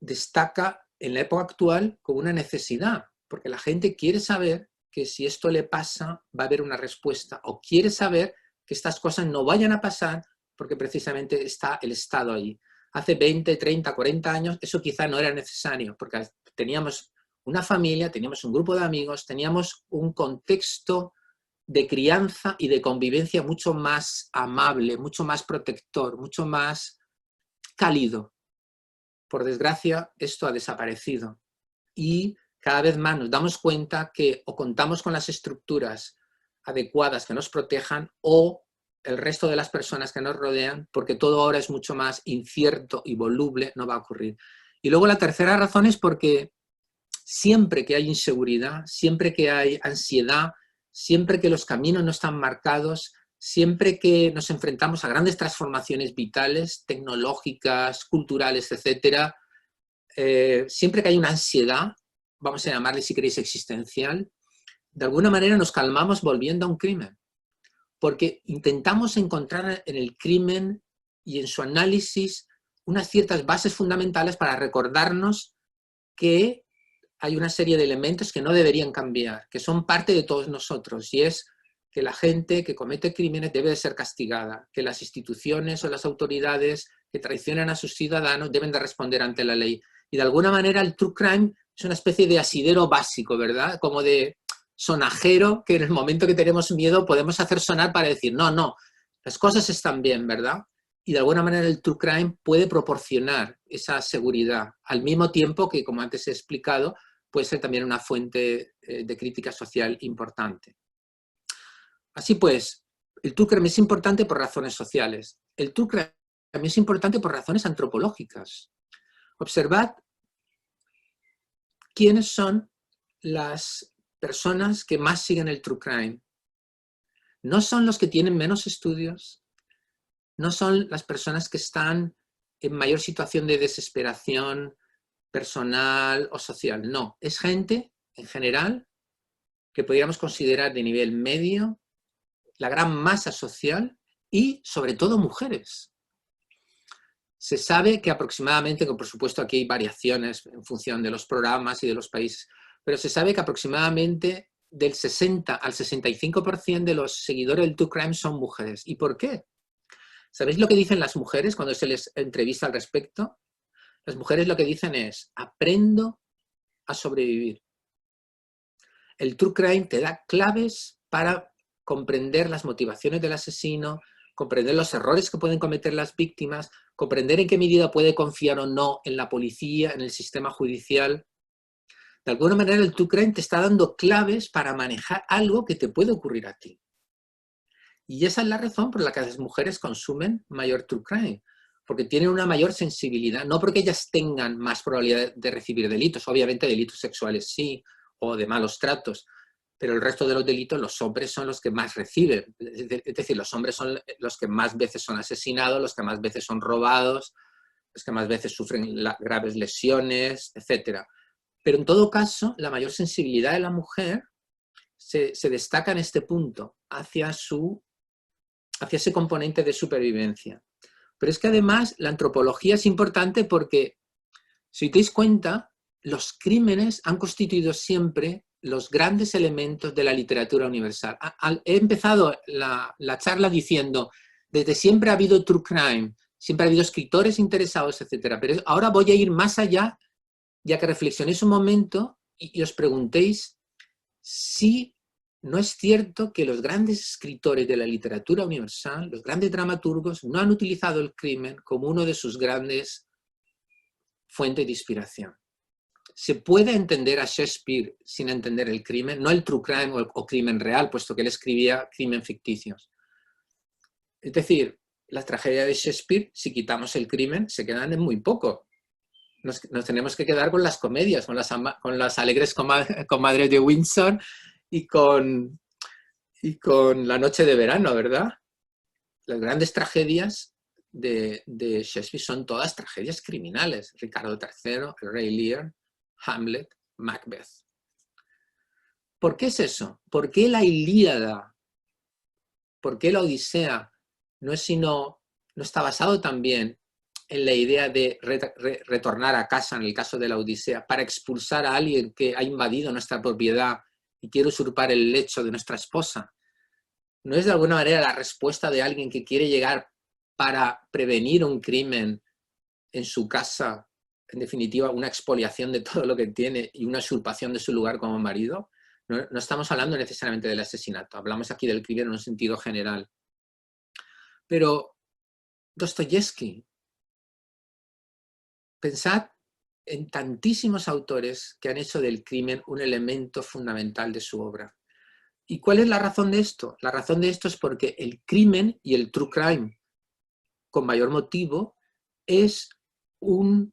destaca en la época actual como una necesidad, porque la gente quiere saber que si esto le pasa va a haber una respuesta, o quiere saber que estas cosas no vayan a pasar porque precisamente está el Estado ahí. Hace 20, 30, 40 años eso quizá no era necesario, porque teníamos una familia, teníamos un grupo de amigos, teníamos un contexto de crianza y de convivencia mucho más amable, mucho más protector, mucho más cálido. Por desgracia, esto ha desaparecido y cada vez más nos damos cuenta que o contamos con las estructuras adecuadas que nos protejan o el resto de las personas que nos rodean, porque todo ahora es mucho más incierto y voluble, no va a ocurrir. Y luego la tercera razón es porque siempre que hay inseguridad, siempre que hay ansiedad, siempre que los caminos no están marcados, siempre que nos enfrentamos a grandes transformaciones vitales, tecnológicas, culturales, etc., siempre que hay una ansiedad, vamos a llamarle si queréis existencial, de alguna manera nos calmamos volviendo a un crimen. Porque intentamos encontrar en el crimen y en su análisis unas ciertas bases fundamentales para recordarnos que hay una serie de elementos que no deberían cambiar, que son parte de todos nosotros, y es que la gente que comete crímenes debe de ser castigada, que las instituciones o las autoridades que traicionan a sus ciudadanos deben de responder ante la ley. Y de alguna manera el true crime es una especie de asidero básico, ¿verdad? Como de sonajero que en el momento que tenemos miedo podemos hacer sonar para decir, no, no, las cosas están bien, ¿verdad? y de alguna manera el true crime puede proporcionar esa seguridad, al mismo tiempo que, como antes he explicado, puede ser también una fuente de crítica social importante. Así pues, el true crime es importante por razones sociales. El true crime también es importante por razones antropológicas. Observad quiénes son las personas que más siguen el true crime. No son los que tienen menos estudios, no son las personas que están en mayor situación de desesperación personal o social. No, es gente en general que podríamos considerar de nivel medio, la gran masa social y sobre todo mujeres. Se sabe que aproximadamente, que por supuesto aquí hay variaciones en función de los programas y de los países, pero se sabe que aproximadamente del 60 al 65% de los seguidores del true crime son mujeres. ¿Y por qué? ¿Sabéis lo que dicen las mujeres cuando se les entrevista al respecto? Las mujeres lo que dicen es: aprendo a sobrevivir. El true crime te da claves para comprender las motivaciones del asesino, comprender los errores que pueden cometer las víctimas, comprender en qué medida puede confiar o no en la policía, en el sistema judicial. De alguna manera el true crime te está dando claves para manejar algo que te puede ocurrir a ti. Y esa es la razón por la que las mujeres consumen mayor true crime, porque tienen una mayor sensibilidad, no porque ellas tengan más probabilidad de recibir delitos, obviamente delitos sexuales sí, o de malos tratos, pero el resto de los delitos los hombres son los que más reciben, es decir, los hombres son los que más veces son asesinados, los que más veces son robados, los que más veces sufren graves lesiones, etc. Pero en todo caso, la mayor sensibilidad de la mujer se destaca en este punto hacia ese componente de supervivencia. Pero es que además la antropología es importante porque, si te dais cuenta, los crímenes han constituido siempre los grandes elementos de la literatura universal. He empezado la charla diciendo, desde siempre ha habido true crime, siempre ha habido escritores interesados, etc. Pero ahora voy a ir más allá, ya que reflexionéis un momento y os preguntéis si no es cierto que los grandes escritores de la literatura universal, los grandes dramaturgos, no han utilizado el crimen como uno de sus grandes fuentes de inspiración. ¿Se puede entender a Shakespeare sin entender el crimen? No el true crime o crimen real, puesto que él escribía crimen ficticios. Es decir, las tragedias de Shakespeare, si quitamos el crimen, se quedan en muy poco. Nos tenemos que quedar con las comedias, con las alegres comadres de Windsor y con La noche de verano, ¿verdad? Las grandes tragedias de Shakespeare son todas tragedias criminales. Ricardo III, el Rey Lear, Hamlet, Macbeth. ¿Por qué es eso? ¿Por qué la Ilíada? ¿Por qué la Odisea no está basado también en la idea de retornar a casa, en el caso de la Odisea, para expulsar a alguien que ha invadido nuestra propiedad y quiere usurpar el lecho de nuestra esposa? ¿No es de alguna manera la respuesta de alguien que quiere llegar para prevenir un crimen en su casa, en definitiva una expoliación de todo lo que tiene y una usurpación de su lugar como marido? No estamos hablando necesariamente del asesinato, hablamos aquí del crimen en un sentido general. Pero Dostoyevsky, pensad en tantísimos autores que han hecho del crimen un elemento fundamental de su obra. ¿Y cuál es la razón de esto? La razón de esto es porque el crimen y el true crime, con mayor motivo, es un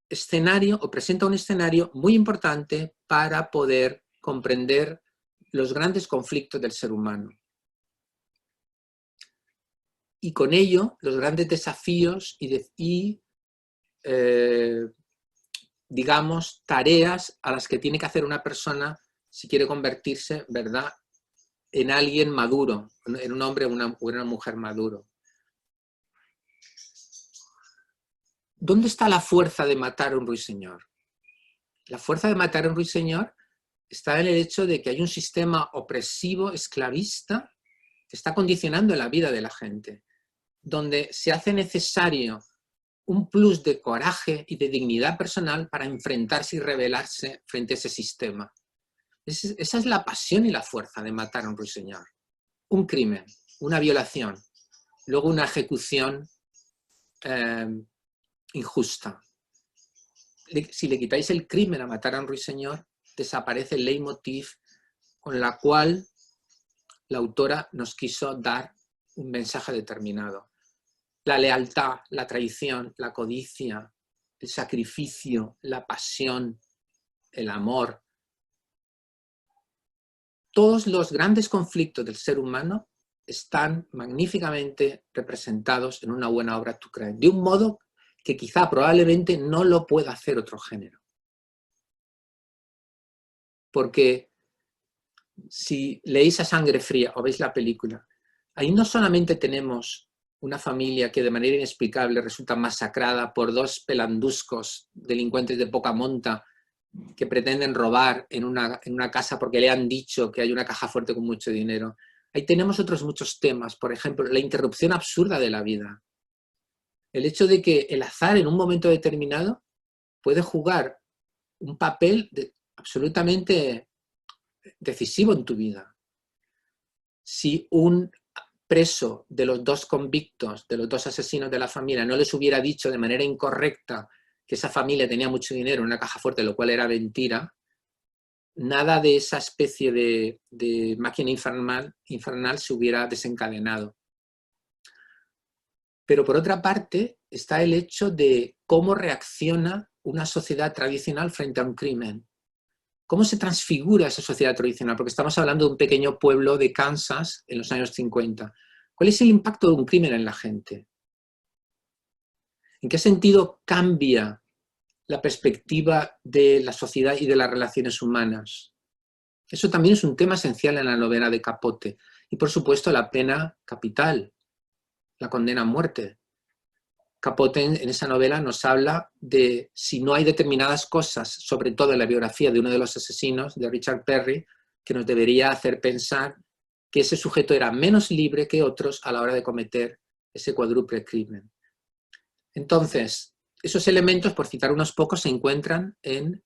escenario o presenta un escenario muy importante para poder comprender los grandes conflictos del ser humano. Y con ello, los grandes desafíos digamos, tareas a las que tiene que hacer una persona si quiere convertirse, ¿verdad?, en alguien maduro, en un hombre o una mujer maduro. ¿Dónde está la fuerza de matar a un ruiseñor? La fuerza de matar a un ruiseñor está en el hecho de que hay un sistema opresivo, esclavista, que está condicionando la vida de la gente, donde se hace necesario un plus de coraje y de dignidad personal para enfrentarse y rebelarse frente a ese sistema. Esa es la pasión y la fuerza de matar a un ruiseñor. Un crimen, una violación, luego una ejecución injusta. Si le quitáis el crimen a matar a un ruiseñor, desaparece el leitmotiv con la cual la autora nos quiso dar un mensaje determinado. La lealtad, la traición, la codicia, el sacrificio, la pasión, el amor. Todos los grandes conflictos del ser humano están magníficamente representados en una buena obra true crime, de un modo que quizá probablemente no lo pueda hacer otro género. Porque si leéis A Sangre Fría o veis la película, ahí no solamente tenemos una familia que de manera inexplicable resulta masacrada por dos pelanduscos delincuentes de poca monta que pretenden robar en una casa porque le han dicho que hay una caja fuerte con mucho dinero. Ahí tenemos otros muchos temas, por ejemplo, la interrupción absurda de la vida. El hecho de que el azar en un momento determinado puede jugar un papel absolutamente decisivo en tu vida. Si un preso de los dos convictos, de los dos asesinos de la familia, no les hubiera dicho de manera incorrecta que esa familia tenía mucho dinero en una caja fuerte, lo cual era mentira, nada de esa especie de máquina infernal se hubiera desencadenado. Pero por otra parte está el hecho de cómo reacciona una sociedad tradicional frente a un crimen. ¿Cómo se transfigura esa sociedad tradicional? Porque estamos hablando de un pequeño pueblo de Kansas en los años 50. ¿Cuál es el impacto de un crimen en la gente? ¿En qué sentido cambia la perspectiva de la sociedad y de las relaciones humanas? Eso también es un tema esencial en la novela de Capote. Y por supuesto la pena capital, la condena a muerte. Capote en esa novela nos habla de si no hay determinadas cosas, sobre todo en la biografía de uno de los asesinos, de Richard Perry, que nos debería hacer pensar que ese sujeto era menos libre que otros a la hora de cometer ese cuádruple crimen. Entonces, esos elementos, por citar unos pocos, se encuentran en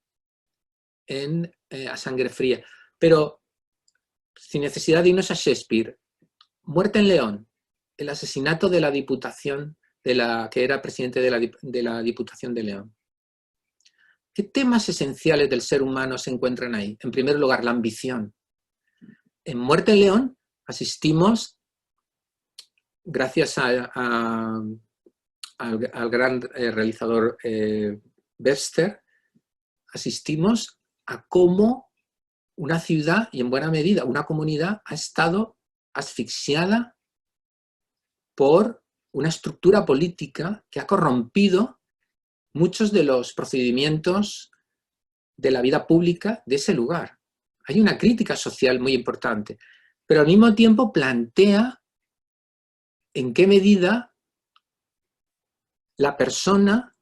A Sangre Fría. Pero, sin necesidad de irnos a Shakespeare, Muerte en León, el asesinato de la Diputación, que era presidente de la Diputación de León. ¿Qué temas esenciales del ser humano se encuentran ahí? En primer lugar, la ambición. En Muerte en León asistimos, gracias al gran realizador Webster, asistimos a cómo una ciudad, y en buena medida una comunidad, ha estado asfixiada por una estructura política que ha corrompido muchos de los procedimientos de la vida pública de ese lugar. Hay una crítica social muy importante, pero al mismo tiempo plantea en qué medida la persona,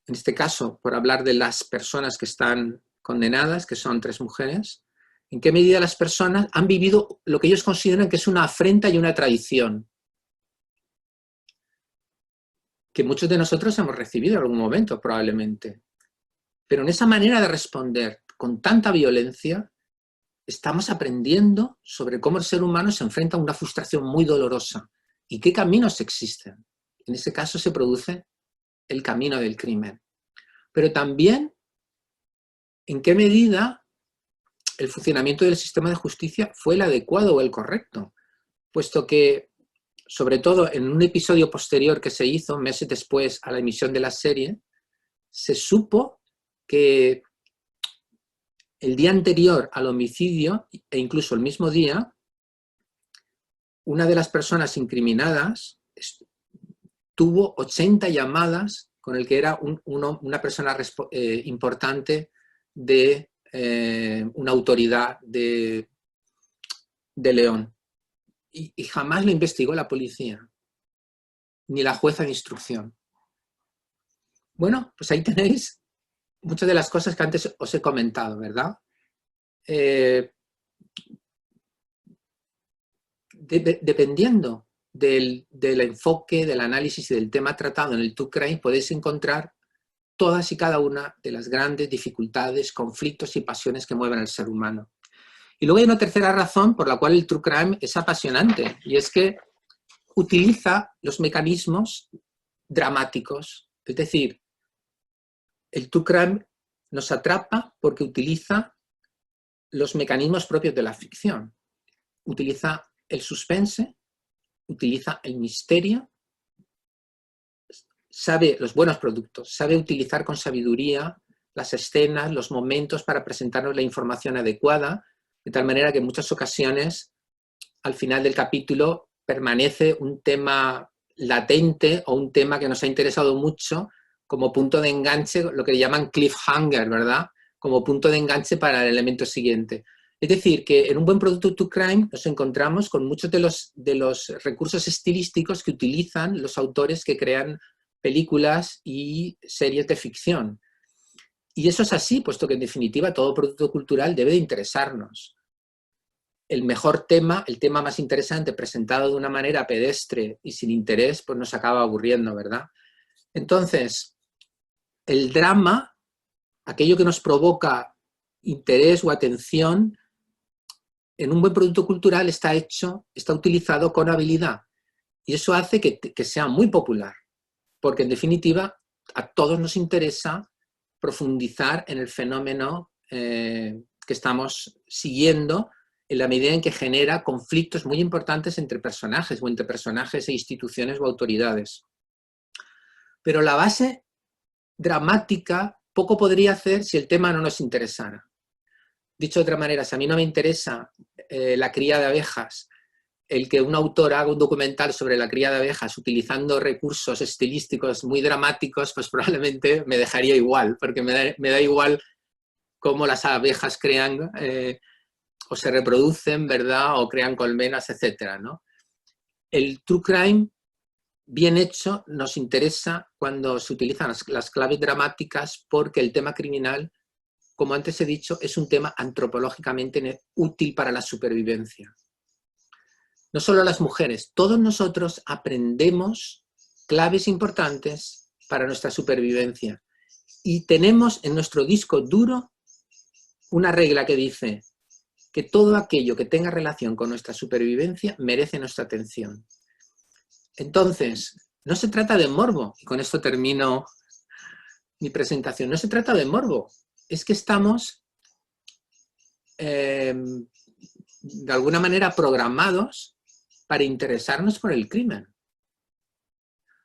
en este caso por hablar de las personas que están condenadas, que son 3 mujeres, en qué medida las personas han vivido lo que ellos consideran que es una afrenta y una traición, que muchos de nosotros hemos recibido en algún momento probablemente. Pero en esa manera de responder con tanta violencia, estamos aprendiendo sobre cómo el ser humano se enfrenta a una frustración muy dolorosa y qué caminos existen. En ese caso se produce el camino del crimen. Pero también en qué medida el funcionamiento del sistema de justicia fue el adecuado o el correcto, puesto que, sobre todo en un episodio posterior que se hizo, meses después a la emisión de la serie, se supo que el día anterior al homicidio, e incluso el mismo día, una de las personas incriminadas tuvo 80 llamadas con el que era una persona importante de una autoridad de León. Y jamás lo investigó la policía, ni la jueza de instrucción. Bueno, pues ahí tenéis muchas de las cosas que antes os he comentado, ¿verdad? Dependiendo del enfoque, del análisis y del tema tratado en el true crime, podéis encontrar todas y cada una de las grandes dificultades, conflictos y pasiones que mueven al ser humano. Y luego hay una tercera razón por la cual el true crime es apasionante, y es que utiliza los mecanismos dramáticos. Es decir, el true crime nos atrapa porque utiliza los mecanismos propios de la ficción. Utiliza el suspense, utiliza el misterio, sabe los buenos productos, sabe utilizar con sabiduría las escenas, los momentos para presentarnos la información adecuada, de tal manera que en muchas ocasiones, al final del capítulo, permanece un tema latente o un tema que nos ha interesado mucho como punto de enganche, lo que llaman cliffhanger, ¿verdad? Como punto de enganche para el elemento siguiente. Es decir, que en un buen producto true crime nos encontramos con muchos de los recursos estilísticos que utilizan los autores que crean películas y series de ficción. Y eso es así, puesto que en definitiva todo producto cultural debe de interesarnos. El mejor tema, el tema más interesante, presentado de una manera pedestre y sin interés, pues nos acaba aburriendo, ¿verdad? Entonces, el drama, aquello que nos provoca interés o atención, en un buen producto cultural está utilizado con habilidad. Y eso hace que sea muy popular, porque en definitiva a todos nos interesa profundizar en el fenómeno que estamos siguiendo, en la medida en que genera conflictos muy importantes entre personajes o entre personajes e instituciones o autoridades. Pero la base dramática poco podría hacer si el tema no nos interesara. Dicho de otra manera, si a mí no me interesa la cría de abejas, el que un autor haga un documental sobre la cría de abejas utilizando recursos estilísticos muy dramáticos, pues probablemente me dejaría igual, porque me da igual cómo las abejas crean o se reproducen, ¿verdad? O crean colmenas, etcétera, ¿no? El true crime bien hecho nos interesa cuando se utilizan las claves dramáticas, porque el tema criminal, como antes he dicho, es un tema antropológicamente útil para la supervivencia. No solo las mujeres, todos nosotros aprendemos claves importantes para nuestra supervivencia. Y tenemos en nuestro disco duro una regla que dice que todo aquello que tenga relación con nuestra supervivencia merece nuestra atención. Entonces, no se trata de morbo, y con esto termino mi presentación, no se trata de morbo, es que estamos de alguna manera programados para interesarnos por el crimen.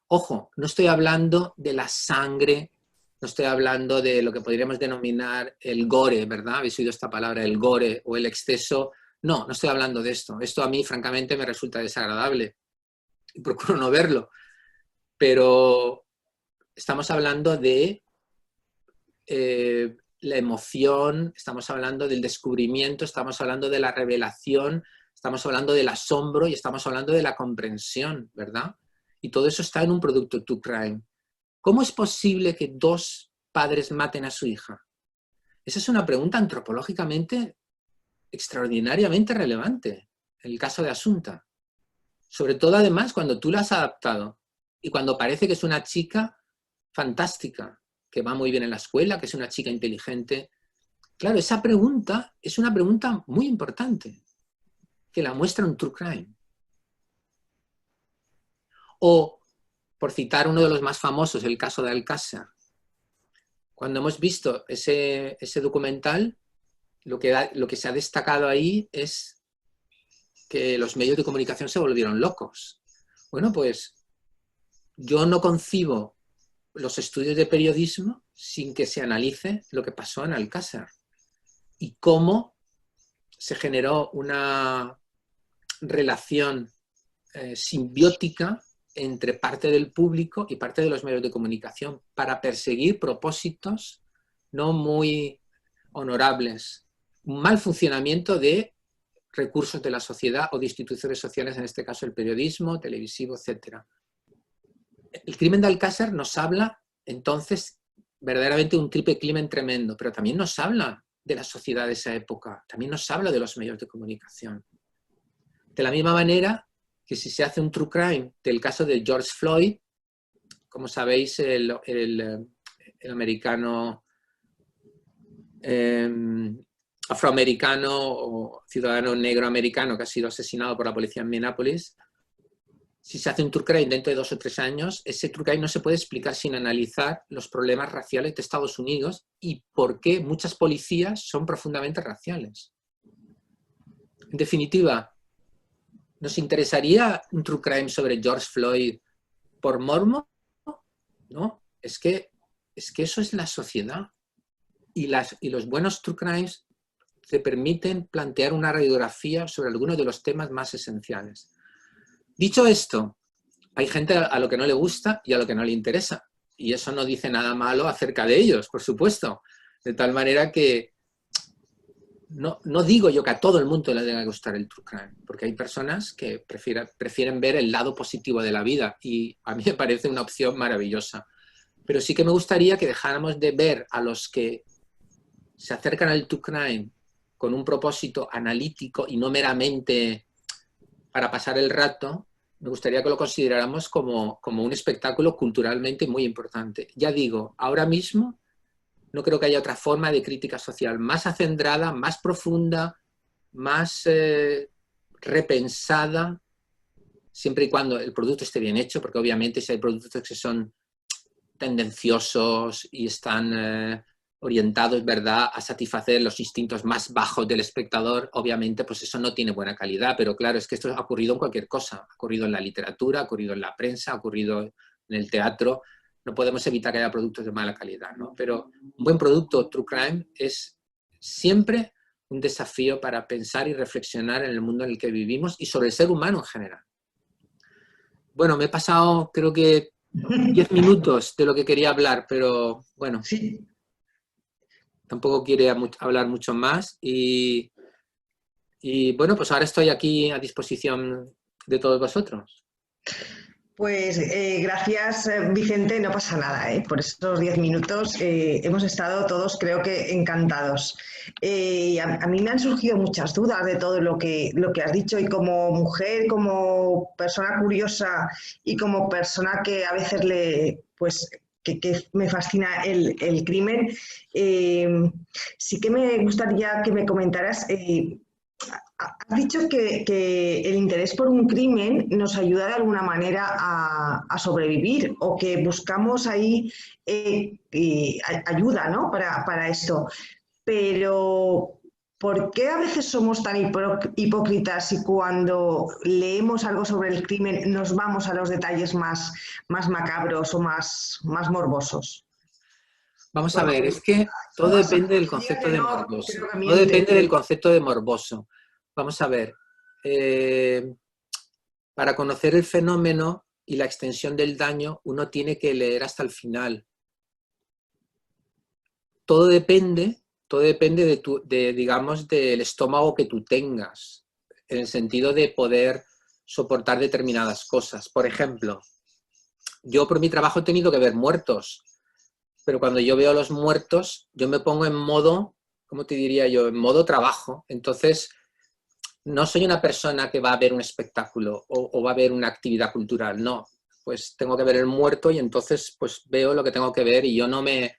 Ojo, no estoy hablando de la sangre, no estoy hablando de lo que podríamos denominar el gore, ¿verdad? ¿Habéis oído esta palabra, el gore o el exceso? No, no estoy hablando de esto. Esto a mí, francamente, me resulta desagradable y procuro no verlo. Pero estamos hablando de la emoción, estamos hablando del descubrimiento, estamos hablando de la revelación, estamos hablando del asombro y estamos hablando de la comprensión, ¿verdad? Y todo eso está en un producto true crime. ¿Cómo es posible que dos padres maten a su hija? Esa es una pregunta antropológicamente extraordinariamente relevante en el caso de Asunta. Sobre todo, además, cuando tú la has adaptado y cuando parece que es una chica fantástica, que va muy bien en la escuela, que es una chica inteligente. Claro, esa pregunta es una pregunta muy importante, que la muestra un true crime. O, por citar uno de los más famosos, el caso de Alcácer. Cuando hemos visto ese documental, lo que se ha destacado ahí es que los medios de comunicación se volvieron locos. Bueno, pues yo no concibo los estudios de periodismo sin que se analice lo que pasó en Alcácer y cómo se generó una relación simbiótica entre parte del público y parte de los medios de comunicación para perseguir propósitos no muy honorables. Un mal funcionamiento de recursos de la sociedad o de instituciones sociales, en este caso el periodismo, televisivo, etc. El crimen de Alcácer nos habla, entonces, verdaderamente un triple crimen tremendo, pero también nos habla de la sociedad de esa época, también nos habla de los medios de comunicación. De la misma manera que si se hace un true crime del caso de George Floyd, como sabéis, el americano afroamericano o ciudadano negro americano que ha sido asesinado por la policía en Minneapolis, si se hace un true crime dentro de 2 o 3 años, ese true crime no se puede explicar sin analizar los problemas raciales de Estados Unidos y por qué muchas policías son profundamente raciales. En definitiva, ¿nos interesaría un true crime sobre George Floyd por morbo? No, es que eso es la sociedad. Y los buenos true crimes te permiten plantear una radiografía sobre algunos de los temas más esenciales. Dicho esto, hay gente a lo que no le gusta y a lo que no le interesa. Y eso no dice nada malo acerca de ellos, por supuesto. De tal manera que no digo yo que a todo el mundo le tenga que gustar el true crime, porque hay personas que prefieren ver el lado positivo de la vida y a mí me parece una opción maravillosa. Pero sí que me gustaría que dejáramos de ver a los que se acercan al true crime con un propósito analítico y no meramente para pasar el rato. Me gustaría que lo consideráramos como un espectáculo culturalmente muy importante. Ya digo, ahora mismo no creo que haya otra forma de crítica social más acendrada, más profunda, más repensada, siempre y cuando el producto esté bien hecho, porque obviamente si hay productos que son tendenciosos y están orientados, ¿verdad?, a satisfacer los instintos más bajos del espectador, obviamente pues eso no tiene buena calidad, pero claro, es que esto ha ocurrido en cualquier cosa, ha ocurrido en la literatura, ha ocurrido en la prensa, ha ocurrido en el teatro, no podemos evitar que haya productos de mala calidad, ¿no? Pero un buen producto true crime es siempre un desafío para pensar y reflexionar en el mundo en el que vivimos y sobre el ser humano en general. Bueno, me he pasado creo que 10 minutos de lo que quería hablar, pero bueno, sí. Tampoco quiere hablar mucho más y bueno, pues ahora estoy aquí a disposición de todos vosotros. Pues gracias, Vicente, no pasa nada, por esos 10 minutos hemos estado todos, creo que, encantados. A mí me han surgido muchas dudas de todo lo que has dicho y como mujer, como persona curiosa y como persona que a veces que me fascina el crimen, sí que me gustaría que me comentaras. Has dicho que el interés por un crimen nos ayuda de alguna manera a sobrevivir o que buscamos ahí ayuda, ¿no?, para esto. Pero ¿por qué a veces somos tan hipócritas y cuando leemos algo sobre el crimen nos vamos a los detalles más macabros o más morbosos? Vamos a ver, es que todo depende del concepto de morboso. Todo depende del concepto de morboso. Vamos a ver, para conocer el fenómeno y la extensión del daño, uno tiene que leer hasta el final. Todo depende digamos, del estómago que tú tengas, en el sentido de poder soportar determinadas cosas. Por ejemplo, yo por mi trabajo he tenido que ver muertos, pero cuando yo veo a los muertos, yo me pongo en modo, ¿cómo te diría yo?, en modo trabajo. Entonces, no soy una persona que va a ver un espectáculo o va a ver una actividad cultural, no. Pues tengo que ver el muerto y entonces pues veo lo que tengo que ver y yo no me...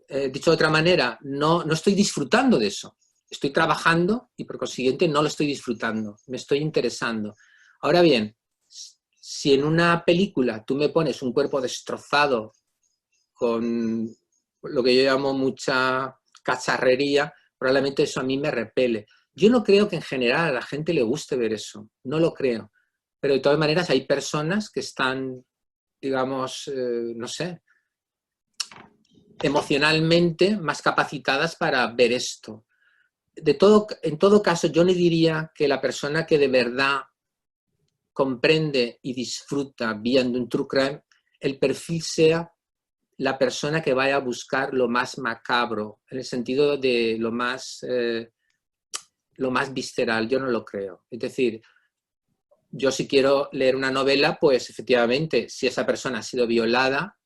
dicho de otra manera, no estoy disfrutando de eso. Estoy trabajando y por consiguiente no lo estoy disfrutando, me estoy interesando. Ahora bien, si en una película tú me pones un cuerpo destrozado con lo que yo llamo mucha cacharrería, probablemente eso a mí me repele. Yo no creo que en general a la gente le guste ver eso, no lo creo. Pero de todas maneras hay personas que están, digamos, no sé, emocionalmente más capacitadas para ver esto. En todo caso, yo le diría que la persona que de verdad comprende y disfruta viendo un true crime, el perfil sea la persona que vaya a buscar lo más macabro, en el sentido de lo más visceral. Yo no lo creo. Es decir, yo si quiero leer una novela, pues efectivamente, si esa persona ha sido violada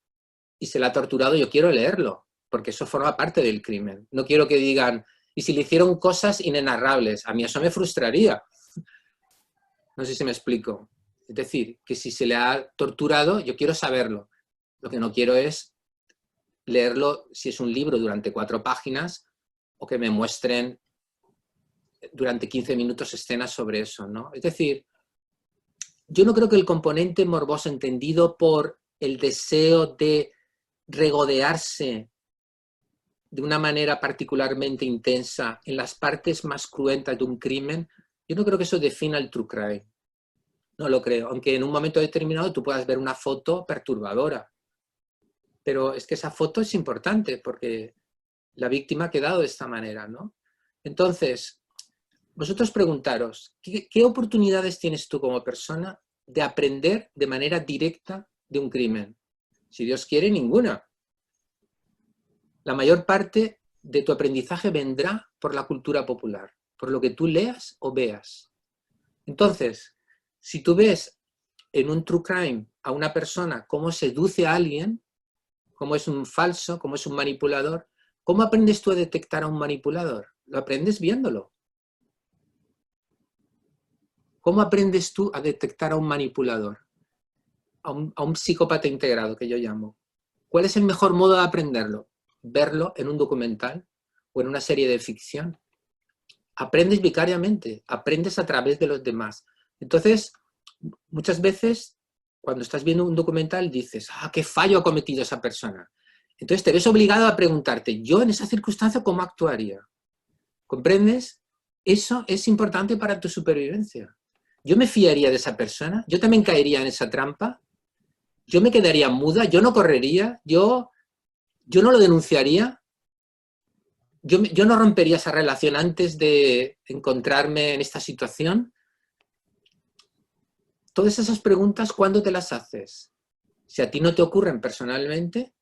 y se la ha torturado, yo quiero leerlo, porque eso forma parte del crimen. No quiero que digan, y si le hicieron cosas inenarrables, a mí eso me frustraría. No sé si me explico. Es decir, que si se le ha torturado, yo quiero saberlo. Lo que no quiero es leerlo si es un libro durante 4 páginas o que me muestren durante 15 minutos escenas sobre eso, ¿no? Es decir, yo no creo que el componente morboso entendido por el deseo de regodearse de una manera particularmente intensa en las partes más cruentas de un crimen, yo no creo que eso defina el true crime. No lo creo, aunque en un momento determinado tú puedas ver una foto perturbadora. Pero es que esa foto es importante porque la víctima ha quedado de esta manera, ¿no? Entonces, vosotros preguntaros, ¿qué oportunidades tienes tú como persona de aprender de manera directa de un crimen? Si Dios quiere, ninguna. La mayor parte de tu aprendizaje vendrá por la cultura popular, por lo que tú leas o veas. Entonces, si tú ves en un true crime a una persona cómo seduce a alguien, cómo es un falso, cómo es un manipulador, ¿cómo aprendes tú a detectar a un manipulador? Lo aprendes viéndolo. ¿Cómo aprendes tú a detectar a un manipulador? A un psicópata integrado, que yo llamo. ¿Cuál es el mejor modo de aprenderlo? Verlo en un documental o en una serie de ficción. Aprendes vicariamente, aprendes a través de los demás. Entonces, muchas veces, cuando estás viendo un documental, dices, qué fallo ha cometido esa persona. Entonces te ves obligado a preguntarte, yo en esa circunstancia, ¿cómo actuaría? ¿Comprendes? Eso es importante para tu supervivencia. ¿Yo me fiaría de esa persona? ¿Yo también caería en esa trampa? ¿Yo me quedaría muda? ¿Yo no correría? ¿Yo no lo denunciaría? ¿Yo no rompería esa relación antes de encontrarme en esta situación? Todas esas preguntas, ¿cuándo te las haces? Si a ti no te ocurren personalmente,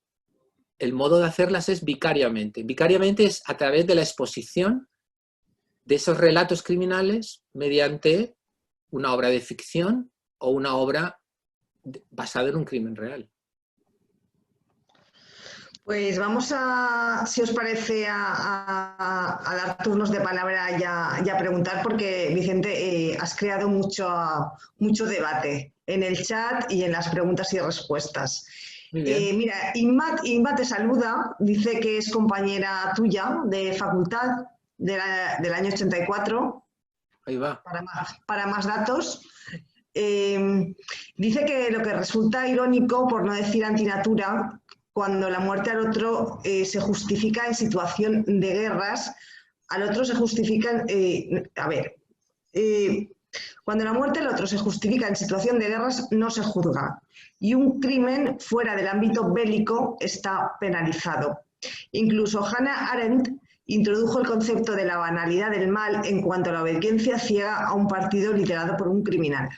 el modo de hacerlas es vicariamente. Vicariamente es a través de la exposición de esos relatos criminales mediante una obra de ficción o una obra basada en un crimen real. Pues vamos a, si os parece, a dar turnos de palabra y a preguntar, porque Vicente, has creado mucho debate en el chat y en las preguntas y respuestas. Muy bien. Mira, Inma te saluda, dice que es compañera tuya de facultad del año 84. Ahí va. Para más datos. Dice que lo que resulta irónico, por no decir antinatura, cuando la muerte al otro se justifica en situación de guerras, al otro se justifica, cuando la muerte al otro se justifica en situación de guerras, no se juzga. Y un crimen fuera del ámbito bélico está penalizado. Incluso Hannah Arendt introdujo el concepto de la banalidad del mal en cuanto a la obediencia ciega a un partido liderado por un criminal.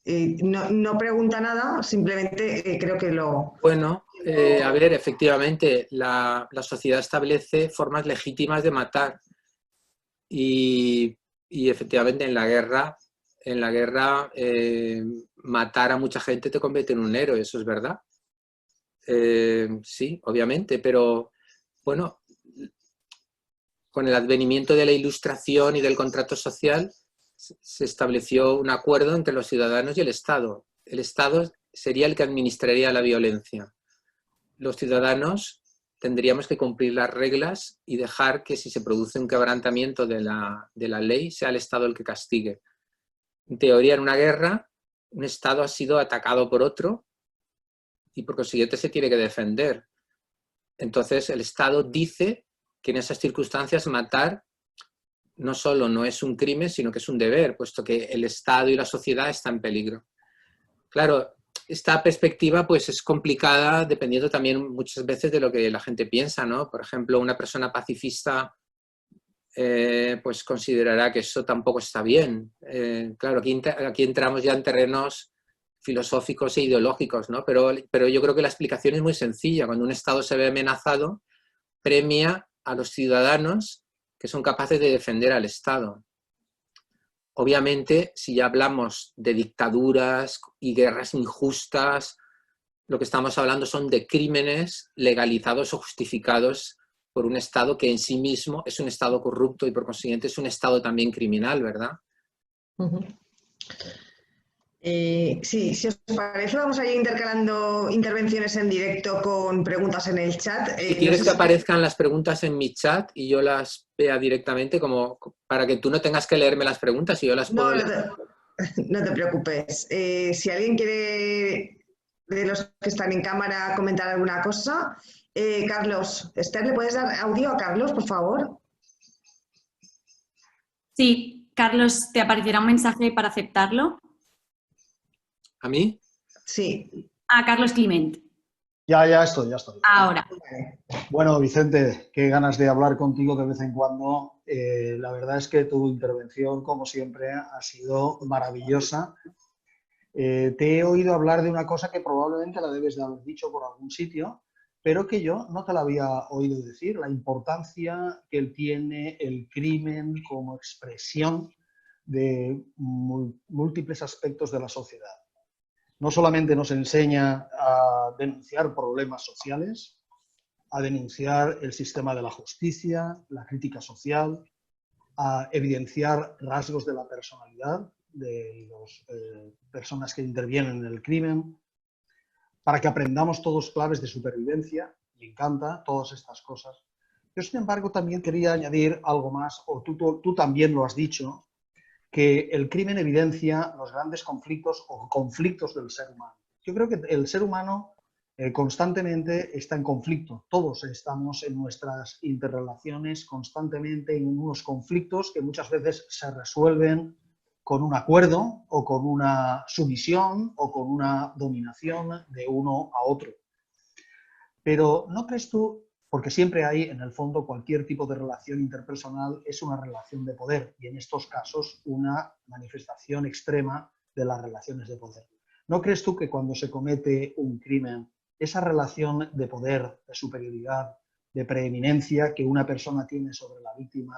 No pregunta nada, simplemente creo que lo... Bueno, a ver, efectivamente, la sociedad establece formas legítimas de matar y efectivamente en la guerra matar a mucha gente te convierte en un héroe, eso es verdad. Sí, obviamente, pero bueno, con el advenimiento de la Ilustración y del contrato social se estableció un acuerdo entre los ciudadanos y el Estado. El Estado sería el que administraría la violencia. Los ciudadanos tendríamos que cumplir las reglas y dejar que si se produce un quebrantamiento de la ley, sea el Estado el que castigue. En teoría, en una guerra, un Estado ha sido atacado por otro y por consiguiente se tiene que defender. Entonces, el Estado dice que en esas circunstancias matar no solo no es un crimen, sino que es un deber, puesto que el Estado y la sociedad están en peligro. Claro, esta perspectiva pues es complicada dependiendo también muchas veces de lo que la gente piensa, ¿no? Por ejemplo, una persona pacifista pues considerará que eso tampoco está bien. Claro, aquí entramos ya en terrenos filosóficos e ideológicos, ¿no? Pero yo creo que la explicación es muy sencilla. Cuando un Estado se ve amenazado, premia a los ciudadanos que son capaces de defender al Estado. Obviamente, si ya hablamos de dictaduras y guerras injustas, lo que estamos hablando son de crímenes legalizados o justificados por un Estado que en sí mismo es un Estado corrupto y por consiguiente es un Estado también criminal, ¿verdad? Sí, si os parece, vamos a ir intercalando intervenciones en directo con preguntas en el chat. Si No quieres sé que si aparezcan las preguntas en mi chat y yo las vea directamente, como para que tú no tengas que leerme las preguntas y yo las puedo no, leer. no te preocupes. Si alguien quiere, de los que están en cámara, comentar alguna cosa, Carlos, Esther, ¿le puedes dar audio a Carlos, por favor? Sí, Carlos, te aparecerá un mensaje para aceptarlo. ¿A mí? Sí. A Carlos Climent. Ya estoy. Ahora. Bueno, Vicente, qué ganas de hablar contigo de vez en cuando. La verdad es que tu intervención, como siempre, ha sido maravillosa. Te he oído hablar de una cosa que probablemente la debes de haber dicho por algún sitio, pero que yo no te la había oído decir, la importancia que tiene el crimen como expresión de múltiples aspectos de la sociedad. No solamente nos enseña a denunciar problemas sociales, a denunciar el sistema de la justicia, la crítica social, a evidenciar rasgos de la personalidad de las personas que intervienen en el crimen, para que aprendamos todos claves de supervivencia. Me encanta todas estas cosas. Yo, sin embargo, también quería añadir algo más, o tú también lo has dicho, que el crimen evidencia los grandes conflictos o conflictos del ser humano. Yo creo que el ser humano constantemente está en conflicto. Todos estamos en nuestras interrelaciones constantemente en unos conflictos que muchas veces se resuelven con un acuerdo o con una sumisión o con una dominación de uno a otro. Pero ¿no crees tú? Porque siempre hay, en el fondo, cualquier tipo de relación interpersonal es una relación de poder y en estos casos una manifestación extrema de las relaciones de poder. ¿No crees tú que cuando se comete un crimen, esa relación de poder, de superioridad, de preeminencia que una persona tiene sobre la víctima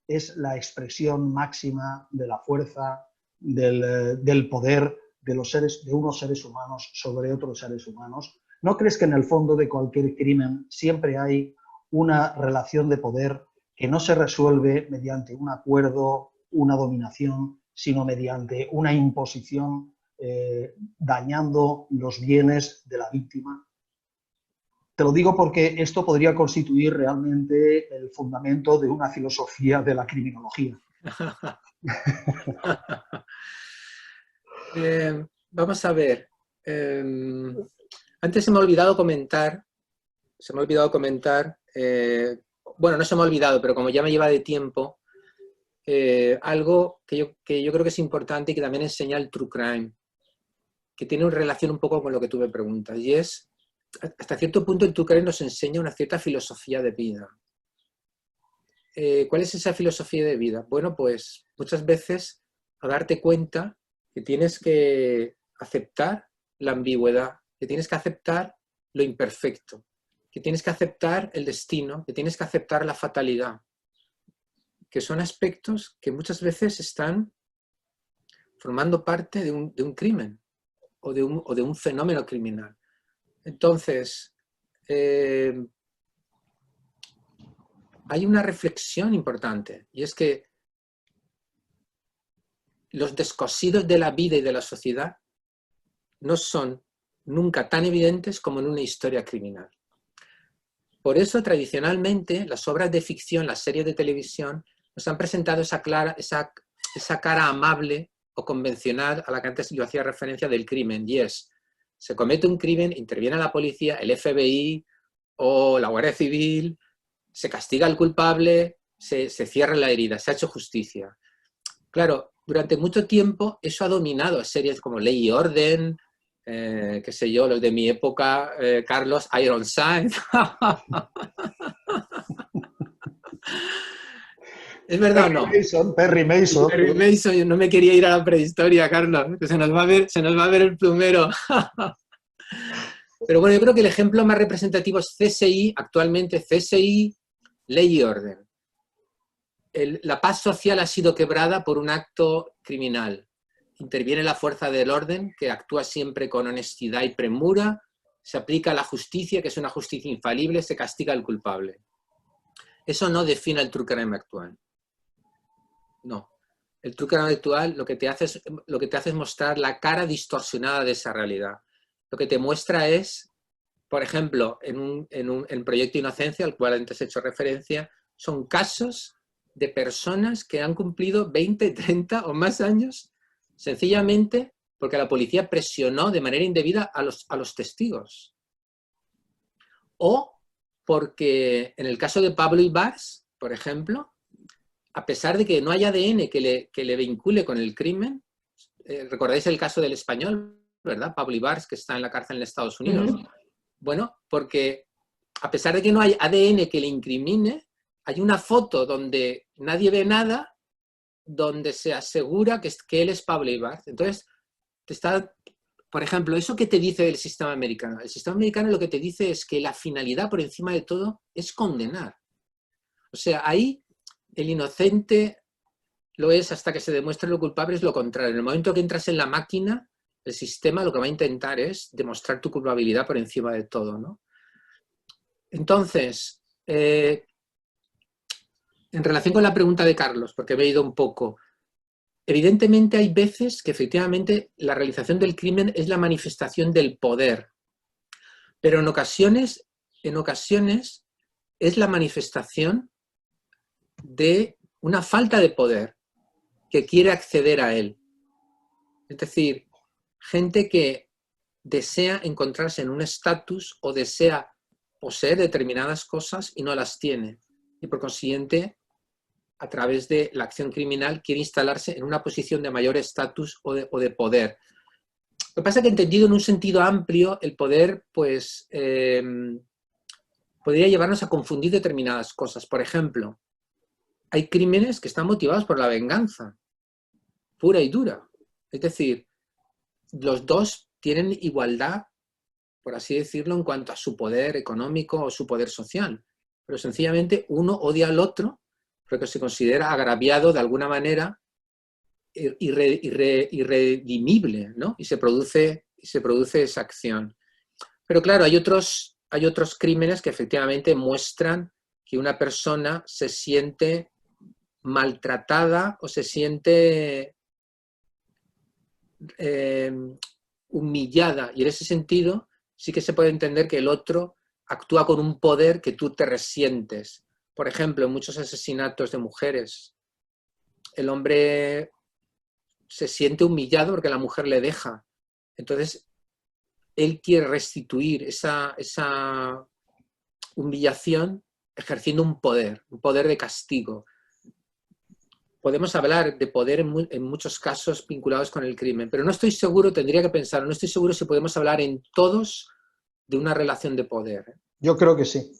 es la expresión máxima de la fuerza, del poder de unos seres humanos sobre otros seres humanos? ¿No crees que en el fondo de cualquier crimen siempre hay una relación de poder que no se resuelve mediante un acuerdo, una dominación, sino mediante una imposición dañando los bienes de la víctima? Te lo digo porque esto podría constituir realmente el fundamento de una filosofía de la criminología. Vamos a ver. Antes se me ha olvidado comentar, bueno, no se me ha olvidado, pero como ya me lleva de tiempo, algo que yo creo que es importante y que también enseña el True Crime, que tiene una relación un poco con lo que tú me preguntas, y es, hasta cierto punto el True Crime nos enseña una cierta filosofía de vida. ¿Cuál es esa filosofía de vida? Bueno, pues muchas veces a darte cuenta que tienes que aceptar la ambigüedad, que tienes que aceptar lo imperfecto, que tienes que aceptar el destino, que tienes que aceptar la fatalidad, que son aspectos que muchas veces están formando parte de un crimen o de un fenómeno criminal. Entonces, hay una reflexión importante, y es que los descosidos de la vida y de la sociedad no son nunca tan evidentes como en una historia criminal. Por eso, tradicionalmente, las obras de ficción, las series de televisión, nos han presentado esa cara amable o convencional a la que antes yo hacía referencia del crimen, y es, se comete un crimen, interviene la policía, el FBI o la Guardia Civil, se castiga al culpable, se cierra la herida, se ha hecho justicia. Claro, durante mucho tiempo eso ha dominado a series como Ley y Orden, qué sé yo, los de mi época, Carlos, Ironside. ¿Es verdad o no? Perry Mason. Perry Mason, yo no me quería ir a la prehistoria, Carlos, que se nos va a ver el plumero. Pero bueno, yo creo que el ejemplo más representativo es CSI, actualmente CSI, Ley y Orden. La paz social ha sido quebrada por un acto criminal. Interviene la fuerza del orden, que actúa siempre con honestidad y premura, se aplica la justicia, que es una justicia infalible, se castiga al culpable. Eso no define el true crime actual. No. El truco intelectual lo que te hace es mostrar la cara distorsionada de esa realidad. Lo que te muestra es, por ejemplo, en Proyecto Inocencia, al cual antes he hecho referencia, son casos de personas que han cumplido 20, 30 o más años sencillamente porque la policía presionó de manera indebida a los testigos. O porque en el caso de Pablo Ibarz, por ejemplo, a pesar de que no hay ADN que le vincule con el crimen, recordáis el caso del español, ¿verdad? Pablo Ibarz, que está en la cárcel en Estados Unidos. Bueno, porque a pesar de que no hay ADN que le incrimine, hay una foto donde nadie ve nada, donde se asegura que él es Pablo Ibarz. Entonces, por ejemplo, ¿eso qué te dice del sistema americano? El sistema americano lo que te dice es que la finalidad por encima de todo es condenar. O sea, ahí el inocente lo es hasta que se demuestre lo culpable, es lo contrario. En el momento que entras en la máquina, el sistema lo que va a intentar es demostrar tu culpabilidad por encima de todo, ¿no? Entonces, en relación con la pregunta de Carlos, porque me he ido un poco, evidentemente hay veces que efectivamente la realización del crimen es la manifestación del poder, pero en ocasiones es la manifestación de una falta de poder que quiere acceder a él. Es decir, gente que desea encontrarse en un estatus o desea poseer determinadas cosas y no las tiene. Y por consiguiente, a través de la acción criminal, quiere instalarse en una posición de mayor estatus o de poder. Lo que pasa es que entendido en un sentido amplio, el poder pues, podría llevarnos a confundir determinadas cosas. Por ejemplo, hay crímenes que están motivados por la venganza, pura y dura. Es decir, los dos tienen igualdad, por así decirlo, en cuanto a su poder económico o su poder social. Pero sencillamente uno odia al otro porque se considera agraviado de alguna manera irredimible, ¿no? Y se produce esa acción. Pero claro, hay otros crímenes que efectivamente muestran que una persona se siente maltratada o se siente humillada, y en ese sentido sí que se puede entender que el otro actúa con un poder que tú te resientes. Por ejemplo, en muchos asesinatos de mujeres, el hombre se siente humillado porque la mujer le deja. Entonces, él quiere restituir esa humillación ejerciendo un poder de castigo. Podemos hablar de poder en muchos casos vinculados con el crimen, pero no estoy seguro, tendría que pensar, no estoy seguro si podemos hablar en todos de una relación de poder. Yo creo que sí.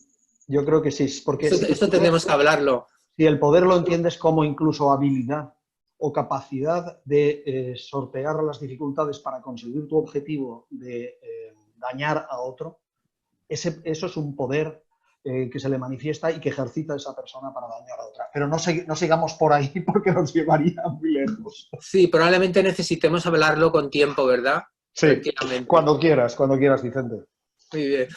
Yo creo que sí. Porque esto tendremos que hablarlo. Si el poder lo entiendes como incluso habilidad o capacidad de sortear las dificultades para conseguir tu objetivo de dañar a otro, eso es un poder que se le manifiesta y que ejercita esa persona para dañar a otra. Pero no sigamos por ahí porque nos llevaría muy lejos. Sí, probablemente necesitemos hablarlo con tiempo, ¿verdad? Sí, cuando quieras, Vicente. Muy bien.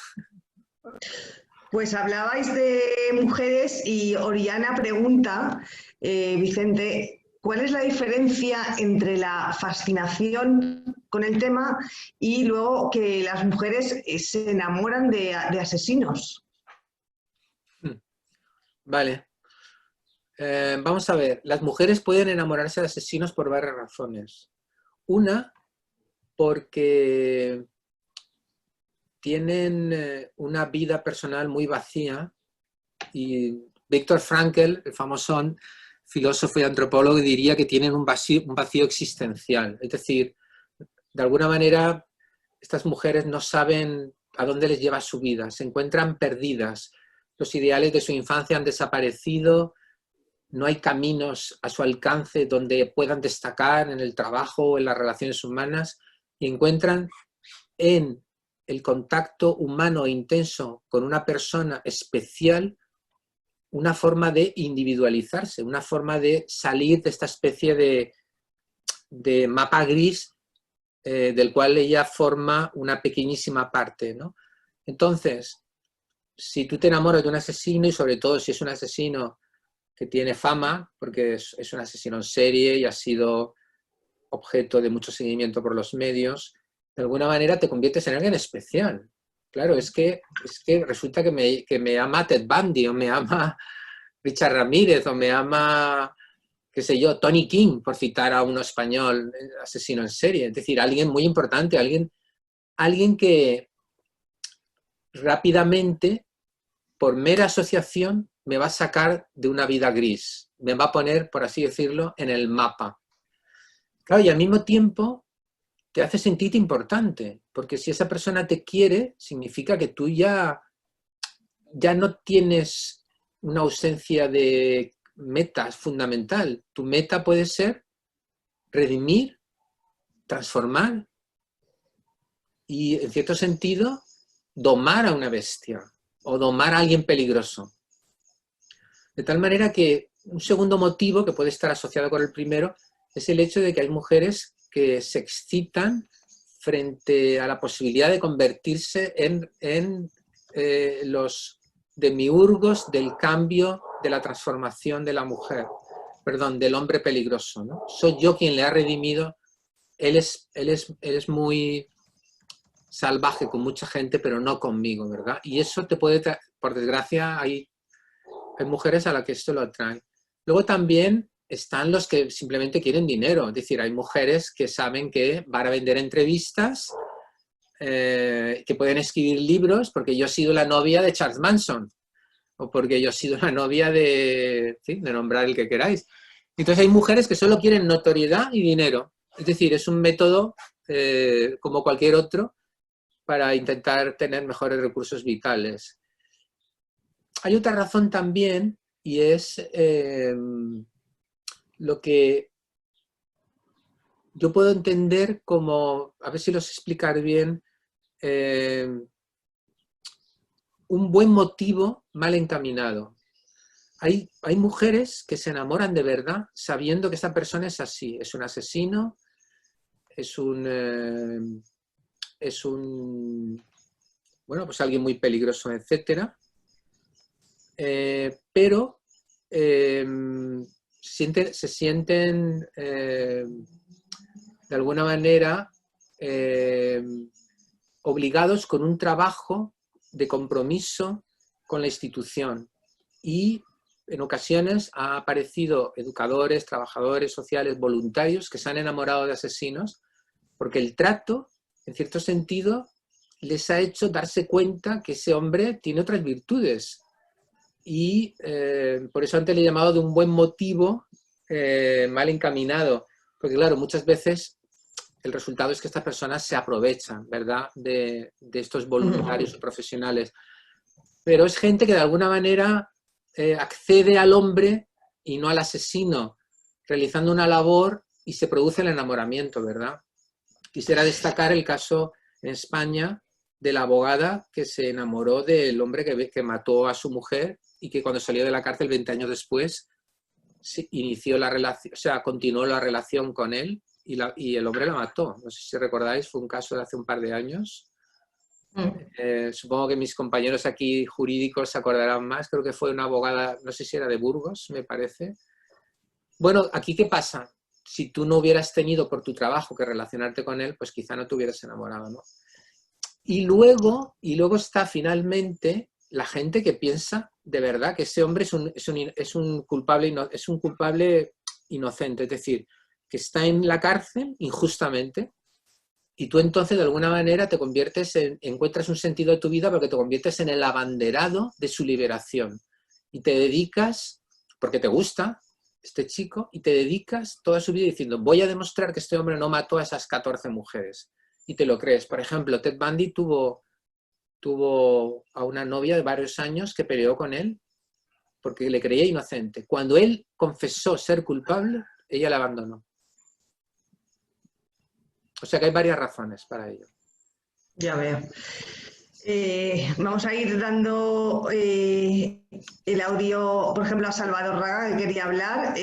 Pues hablabais de mujeres y Oriana pregunta, Vicente, ¿cuál es la diferencia entre la fascinación con el tema y luego que las mujeres se enamoran de asesinos? Vale. Vamos a ver. Las mujeres pueden enamorarse de asesinos por varias razones. Una, porque tienen una vida personal muy vacía, y Viktor Frankl, el famoso filósofo y antropólogo, diría que tienen un vacío existencial. Es decir, de alguna manera estas mujeres no saben a dónde les lleva su vida, se encuentran perdidas, los ideales de su infancia han desaparecido, no hay caminos a su alcance donde puedan destacar en el trabajo o en las relaciones humanas, y encuentran en el contacto humano e intenso con una persona especial una forma de individualizarse, una forma de salir de esta especie de mapa gris del cual ella forma una pequeñísima parte, ¿no? Entonces, si tú te enamoras de un asesino, y sobre todo si es un asesino que tiene fama porque es un asesino en serie y ha sido objeto de mucho seguimiento por los medios, de alguna manera te conviertes en alguien especial. Claro, es que resulta que me ama Ted Bundy, o me ama Richard Ramírez, o me ama, qué sé yo, Tony King, por citar a uno español, asesino en serie. Es decir, alguien muy importante, alguien que rápidamente, por mera asociación, me va a sacar de una vida gris, me va a poner, por así decirlo, en el mapa. Claro, y al mismo tiempo te hace sentirte importante, porque si esa persona te quiere, significa que tú ya no tienes una ausencia de metas fundamental. Tu meta puede ser redimir, transformar y, en cierto sentido, domar a una bestia o domar a alguien peligroso. De tal manera que un segundo motivo que puede estar asociado con el primero es el hecho de que hay mujeres que se excitan frente a la posibilidad de convertirse en los demiurgos del cambio, de la transformación de la mujer, perdón, del hombre peligroso, ¿no? Soy yo quien le ha redimido. Él es muy salvaje con mucha gente, pero no conmigo, ¿verdad? Y eso te puede, por desgracia, hay mujeres a las que esto lo atrae. Luego también están los que simplemente quieren dinero. Es decir, hay mujeres que saben que van a vender entrevistas, que pueden escribir libros, porque yo he sido la novia de Charles Manson, o porque yo he sido la novia de nombrar el que queráis. Entonces hay mujeres que solo quieren notoriedad y dinero. Es decir, es un método como cualquier otro para intentar tener mejores recursos vitales. Hay otra razón también, y es lo que yo puedo entender como, a ver si lo sé explicar bien, un buen motivo mal encaminado. Hay mujeres que se enamoran de verdad sabiendo que esta persona es así, es un asesino, bueno, pues alguien muy peligroso, etcétera. Pero se sienten de alguna manera obligados con un trabajo de compromiso con la institución, y en ocasiones ha aparecido educadores, trabajadores sociales, voluntarios que se han enamorado de asesinos porque el trato, en cierto sentido, les ha hecho darse cuenta que ese hombre tiene otras virtudes. Y por eso antes le he llamado de un buen motivo mal encaminado, porque claro, muchas veces el resultado es que estas personas se aprovechan, ¿verdad?, de estos voluntarios o profesionales. Pero es gente que de alguna manera accede al hombre y no al asesino, realizando una labor, y se produce el enamoramiento, ¿verdad? Quisiera destacar el caso en España de la abogada que se enamoró del hombre que mató a su mujer, y que cuando salió de la cárcel 20 años después inició la relación, o sea, continuó la relación con él, y el hombre la mató. No sé si recordáis, fue un caso de hace un par de años. Supongo que mis compañeros aquí jurídicos se acordarán más. Creo que fue una abogada, no sé si era de Burgos, me parece. Bueno, aquí ¿qué pasa? Si tú no hubieras tenido por tu trabajo que relacionarte con él, pues quizá no te hubieras enamorado, ¿no? Y luego está finalmente la gente que piensa de verdad que ese hombre es un culpable inocente, es decir, que está en la cárcel injustamente, y tú entonces de alguna manera te conviertes encuentras un sentido de tu vida porque te conviertes en el abanderado de su liberación, y te dedicas, porque te gusta este chico, y te dedicas toda su vida diciendo: voy a demostrar que este hombre no mató a esas 14 mujeres. Y te lo crees. Por ejemplo, Ted Bundy tuvo a una novia de varios años que peleó con él porque le creía inocente. Cuando él confesó ser culpable, ella le abandonó. O sea que hay varias razones para ello. Ya veo. Vamos a ir dando el audio, por ejemplo, a Salvador Raga, que quería hablar.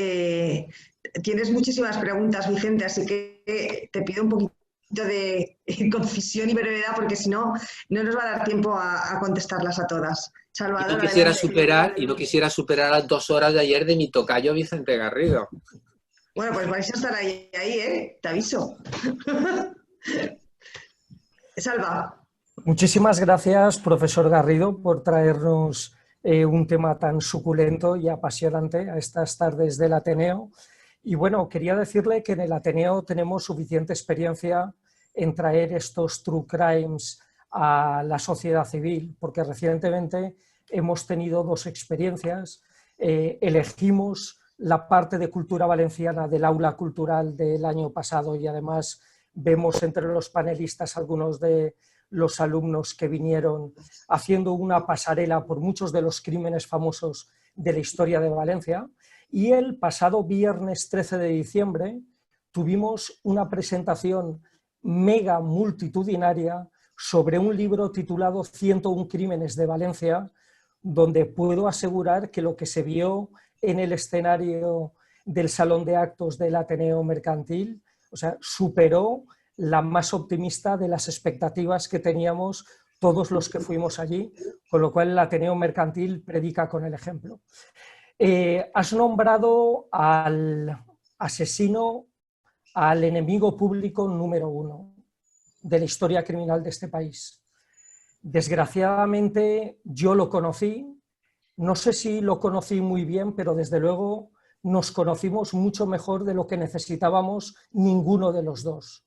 Tienes muchísimas preguntas, Vicente, así que te pido un poquito de concisión y brevedad, porque si no, no nos va a dar tiempo a contestarlas a todas. Salvador, y no quisiera superar las 2 horas de ayer de mi tocayo Vicente Garrido. Bueno, pues vais a estar ahí, te aviso. Salva. Muchísimas gracias, profesor Garrido, por traernos un tema tan suculento y apasionante a estas tardes del Ateneo. Y bueno, quería decirle que en el Ateneo tenemos suficiente experiencia en traer estos true crimes a la sociedad civil, porque recientemente hemos tenido 2 experiencias. Elegimos la parte de cultura valenciana del aula cultural del año pasado y además vemos entre los panelistas algunos de los alumnos que vinieron haciendo una pasarela por muchos de los crímenes famosos de la historia de Valencia. Y el pasado viernes 13 de diciembre tuvimos una presentación mega multitudinaria sobre un libro titulado 101 crímenes de Valencia, donde puedo asegurar que lo que se vio en el escenario del Salón de Actos del Ateneo Mercantil, o sea, superó la más optimista de las expectativas que teníamos todos los que fuimos allí, con lo cual el Ateneo Mercantil predica con el ejemplo. Has nombrado al asesino, al enemigo público número 1 de la historia criminal de este país. Desgraciadamente yo lo conocí, no sé si lo conocí muy bien, pero desde luego nos conocimos mucho mejor de lo que necesitábamos ninguno de los dos.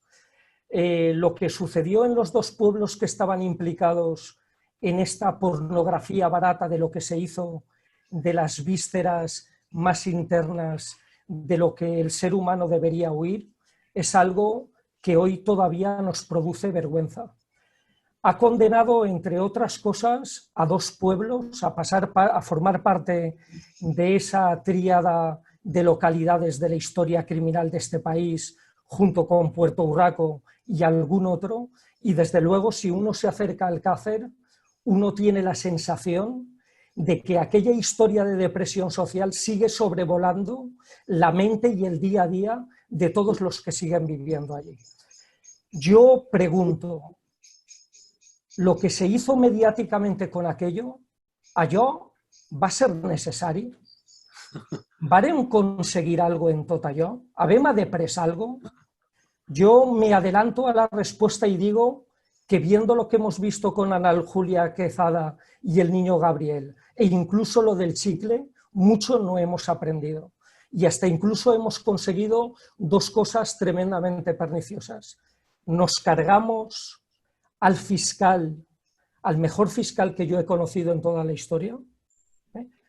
Lo que sucedió en los 2 pueblos que estaban implicados en esta pornografía barata de lo que se hizo de las vísceras más internas de lo que el ser humano debería huir, es algo que hoy todavía nos produce vergüenza. Ha condenado, entre otras cosas, a 2 pueblos a formar parte de esa tríada de localidades de la historia criminal de este país, junto con Puerto Urraco y algún otro, y desde luego si uno se acerca al Alcácer, uno tiene la sensación de que aquella historia de depresión social sigue sobrevolando la mente y el día a día de todos los que siguen viviendo allí. Yo pregunto, ¿lo que se hizo mediáticamente con aquello, allò va ser necessari? ¿Varem conseguir algo en tot allò? ¿Habem après algo? Yo me adelanto a la respuesta y digo que viendo lo que hemos visto con Ana Julia Quezada y el niño Gabriel, e incluso lo del chicle, mucho no hemos aprendido. Y hasta incluso hemos conseguido 2 cosas tremendamente perniciosas. Nos cargamos al fiscal, al mejor fiscal que yo he conocido en toda la historia,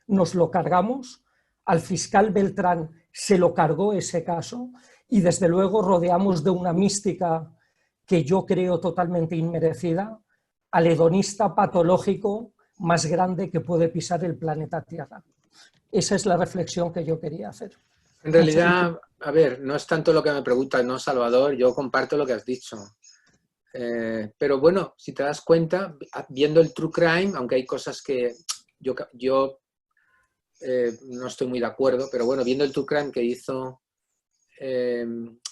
nos lo cargamos, al fiscal Beltrán se lo cargó ese caso y desde luego rodeamos de una mística que yo creo totalmente inmerecida al hedonista patológico más grande que puede pisar el planeta Tierra. Esa es la reflexión que yo quería hacer. En realidad, a ver, no es tanto lo que me preguntas, ¿no, Salvador? Yo comparto lo que has dicho. Pero bueno, si te das cuenta, viendo el True Crime, aunque hay cosas que yo no estoy muy de acuerdo, pero bueno, viendo el True Crime que hizo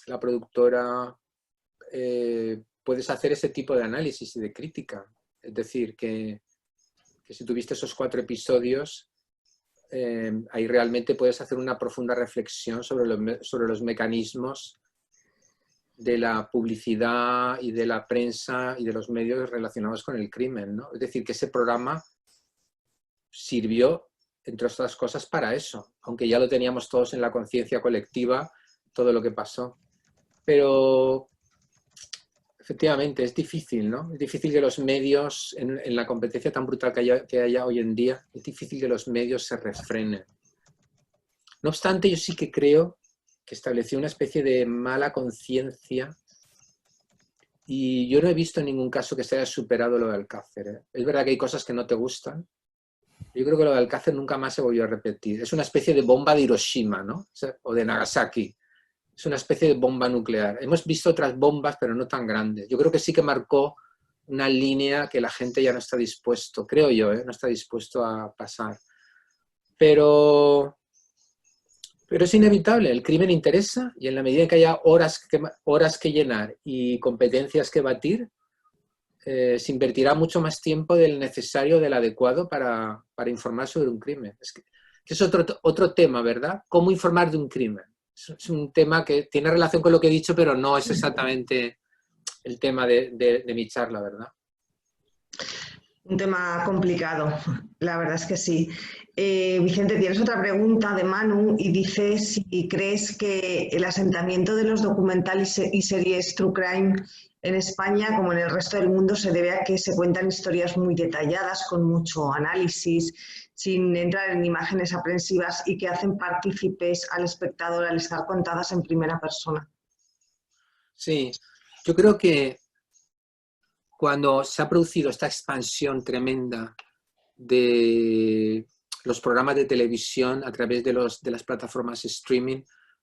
la productora, puedes hacer ese tipo de análisis y de crítica. Es decir, que si tuviste esos 4 episodios, ahí realmente puedes hacer una profunda reflexión sobre los mecanismos de la publicidad y de la prensa y de los medios relacionados con el crimen, ¿no? Es decir, que ese programa sirvió, entre otras cosas, para eso, aunque ya lo teníamos todos en la conciencia colectiva, todo lo que pasó. Pero efectivamente es difícil, ¿no? Es difícil que los medios, en la competencia tan brutal que haya hoy en día, es difícil que los medios se refrenen. No obstante, yo sí que creo que estableció una especie de mala conciencia y yo no he visto en ningún caso que se haya superado lo de Alcácer, ¿eh? Es verdad que hay cosas que no te gustan. Yo creo que lo de Alcácer nunca más se volvió a repetir. Es una especie de bomba de Hiroshima, ¿no? O de Nagasaki. Es una especie de bomba nuclear. Hemos visto otras bombas, pero no tan grandes. Yo creo que sí que marcó una línea que la gente ya no está dispuesto, creo yo, no está dispuesto a pasar. Pero Pero es inevitable, el crimen interesa y en la medida que haya horas que llenar y competencias que batir, se invertirá mucho más tiempo del necesario, del adecuado para informar sobre un crimen. Que es otro tema, ¿verdad? ¿Cómo informar de un crimen? Es un tema que tiene relación con lo que he dicho, pero no es exactamente el tema de mi charla, ¿verdad? Un tema complicado, la verdad es que sí. Vicente, tienes otra pregunta de Manu y dice si crees que el asentamiento de los documentales y series True Crime en España, como en el resto del mundo, se debe a que se cuentan historias muy detalladas, con mucho análisis, sin entrar en imágenes aprensivas y que hacen partícipes al espectador al estar contadas en primera persona. Sí, yo creo que cuando se ha producido esta expansión tremenda de los programas de televisión a través de las plataformas streaming,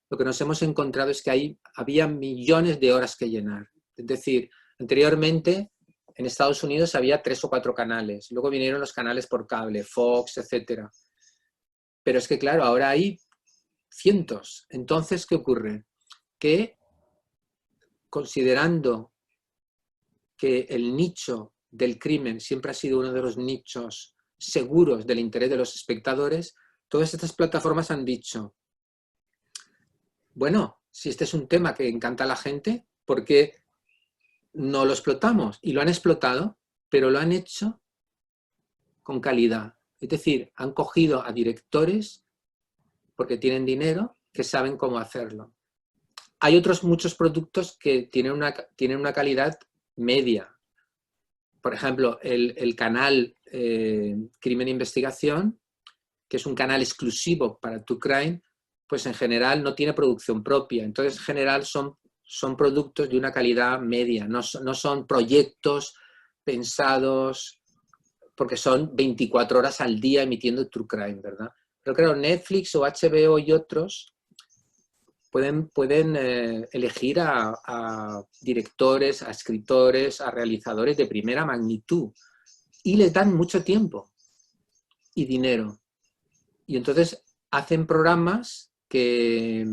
lo que nos hemos encontrado es que había millones de horas que llenar. Es decir, anteriormente en Estados Unidos había 3 o 4 canales, luego vinieron los canales por cable, Fox, etc. Pero es que claro, ahora hay cientos. Entonces, ¿qué ocurre? Que considerando que el nicho del crimen siempre ha sido uno de los nichos seguros del interés de los espectadores, todas estas plataformas han dicho, bueno, si este es un tema que encanta a la gente, ¿por qué no lo explotamos? Y lo han explotado, pero lo han hecho con calidad. Es decir, han cogido a directores, porque tienen dinero, que saben cómo hacerlo. Hay otros muchos productos que tienen una calidad media. Por ejemplo, el canal Crimen e Investigación, que es un canal exclusivo para True Crime, pues en general no tiene producción propia. Entonces, en general son productos de una calidad media, no son proyectos pensados, porque son 24 horas al día emitiendo True Crime, ¿verdad? Pero claro, Netflix o HBO y otros pueden elegir a directores, a escritores, a realizadores de primera magnitud y les dan mucho tiempo y dinero. Y entonces hacen programas que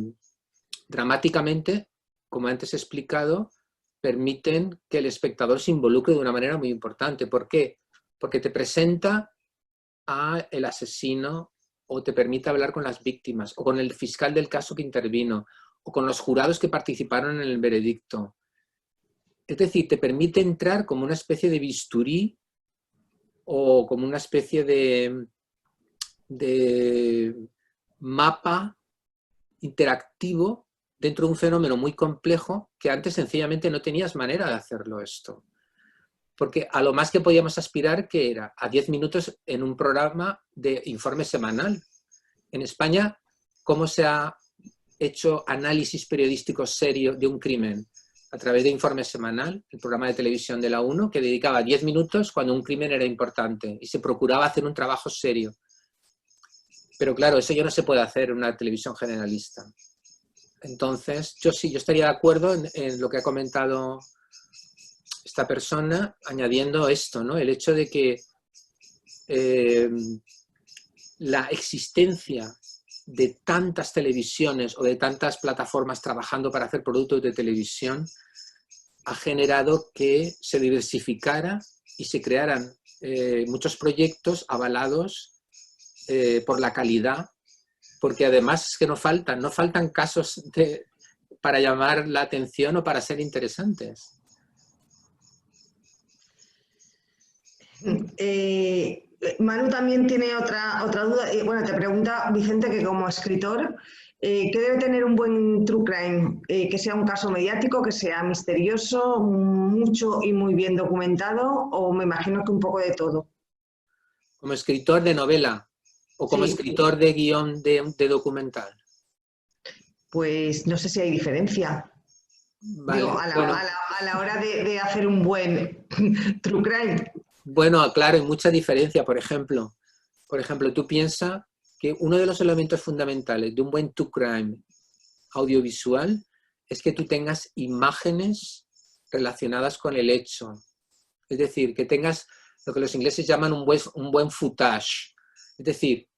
dramáticamente, como antes he explicado, permiten que el espectador se involucre de una manera muy importante. ¿Por qué? Porque te presenta al asesino o te permite hablar con las víctimas o con el fiscal del caso que intervino o con los jurados que participaron en el veredicto. Es decir, te permite entrar como una especie de bisturí o como una especie de mapa interactivo dentro de un fenómeno muy complejo que antes sencillamente no tenías manera de hacerlo esto. Porque a lo más que podíamos aspirar, que era a 10 minutos en un programa de informe semanal. En España, ¿cómo se ha hecho análisis periodístico serio de un crimen? A través de informe semanal, el programa de televisión de la 1, que dedicaba 10 minutos cuando un crimen era importante y se procuraba hacer un trabajo serio. Pero claro, eso ya no se puede hacer en una televisión generalista. Entonces, yo estaría de acuerdo en lo que ha comentado esta persona, añadiendo esto, ¿no? El hecho de que la existencia de tantas televisiones o de tantas plataformas trabajando para hacer productos de televisión ha generado que se diversificara y se crearan muchos proyectos avalados por la calidad, porque además es que no faltan casos para llamar la atención o para ser interesantes. Manu también tiene otra duda. Bueno, te pregunta Vicente que como escritor, ¿qué debe tener un buen true crime? Que sea un caso mediático, que sea misterioso, mucho y muy bien documentado, o me imagino que un poco de todo. ¿Como escritor de novela o como escritor de guión de documental? Pues no sé si hay diferencia. Vale, digo, a la hora de hacer un buen true crime. Bueno, claro, hay mucha diferencia. Por ejemplo, tú piensas que uno de los elementos fundamentales de un buen true crime audiovisual es que tú tengas imágenes relacionadas con el hecho. Es decir, que tengas lo que los ingleses llaman un buen footage. Es decir,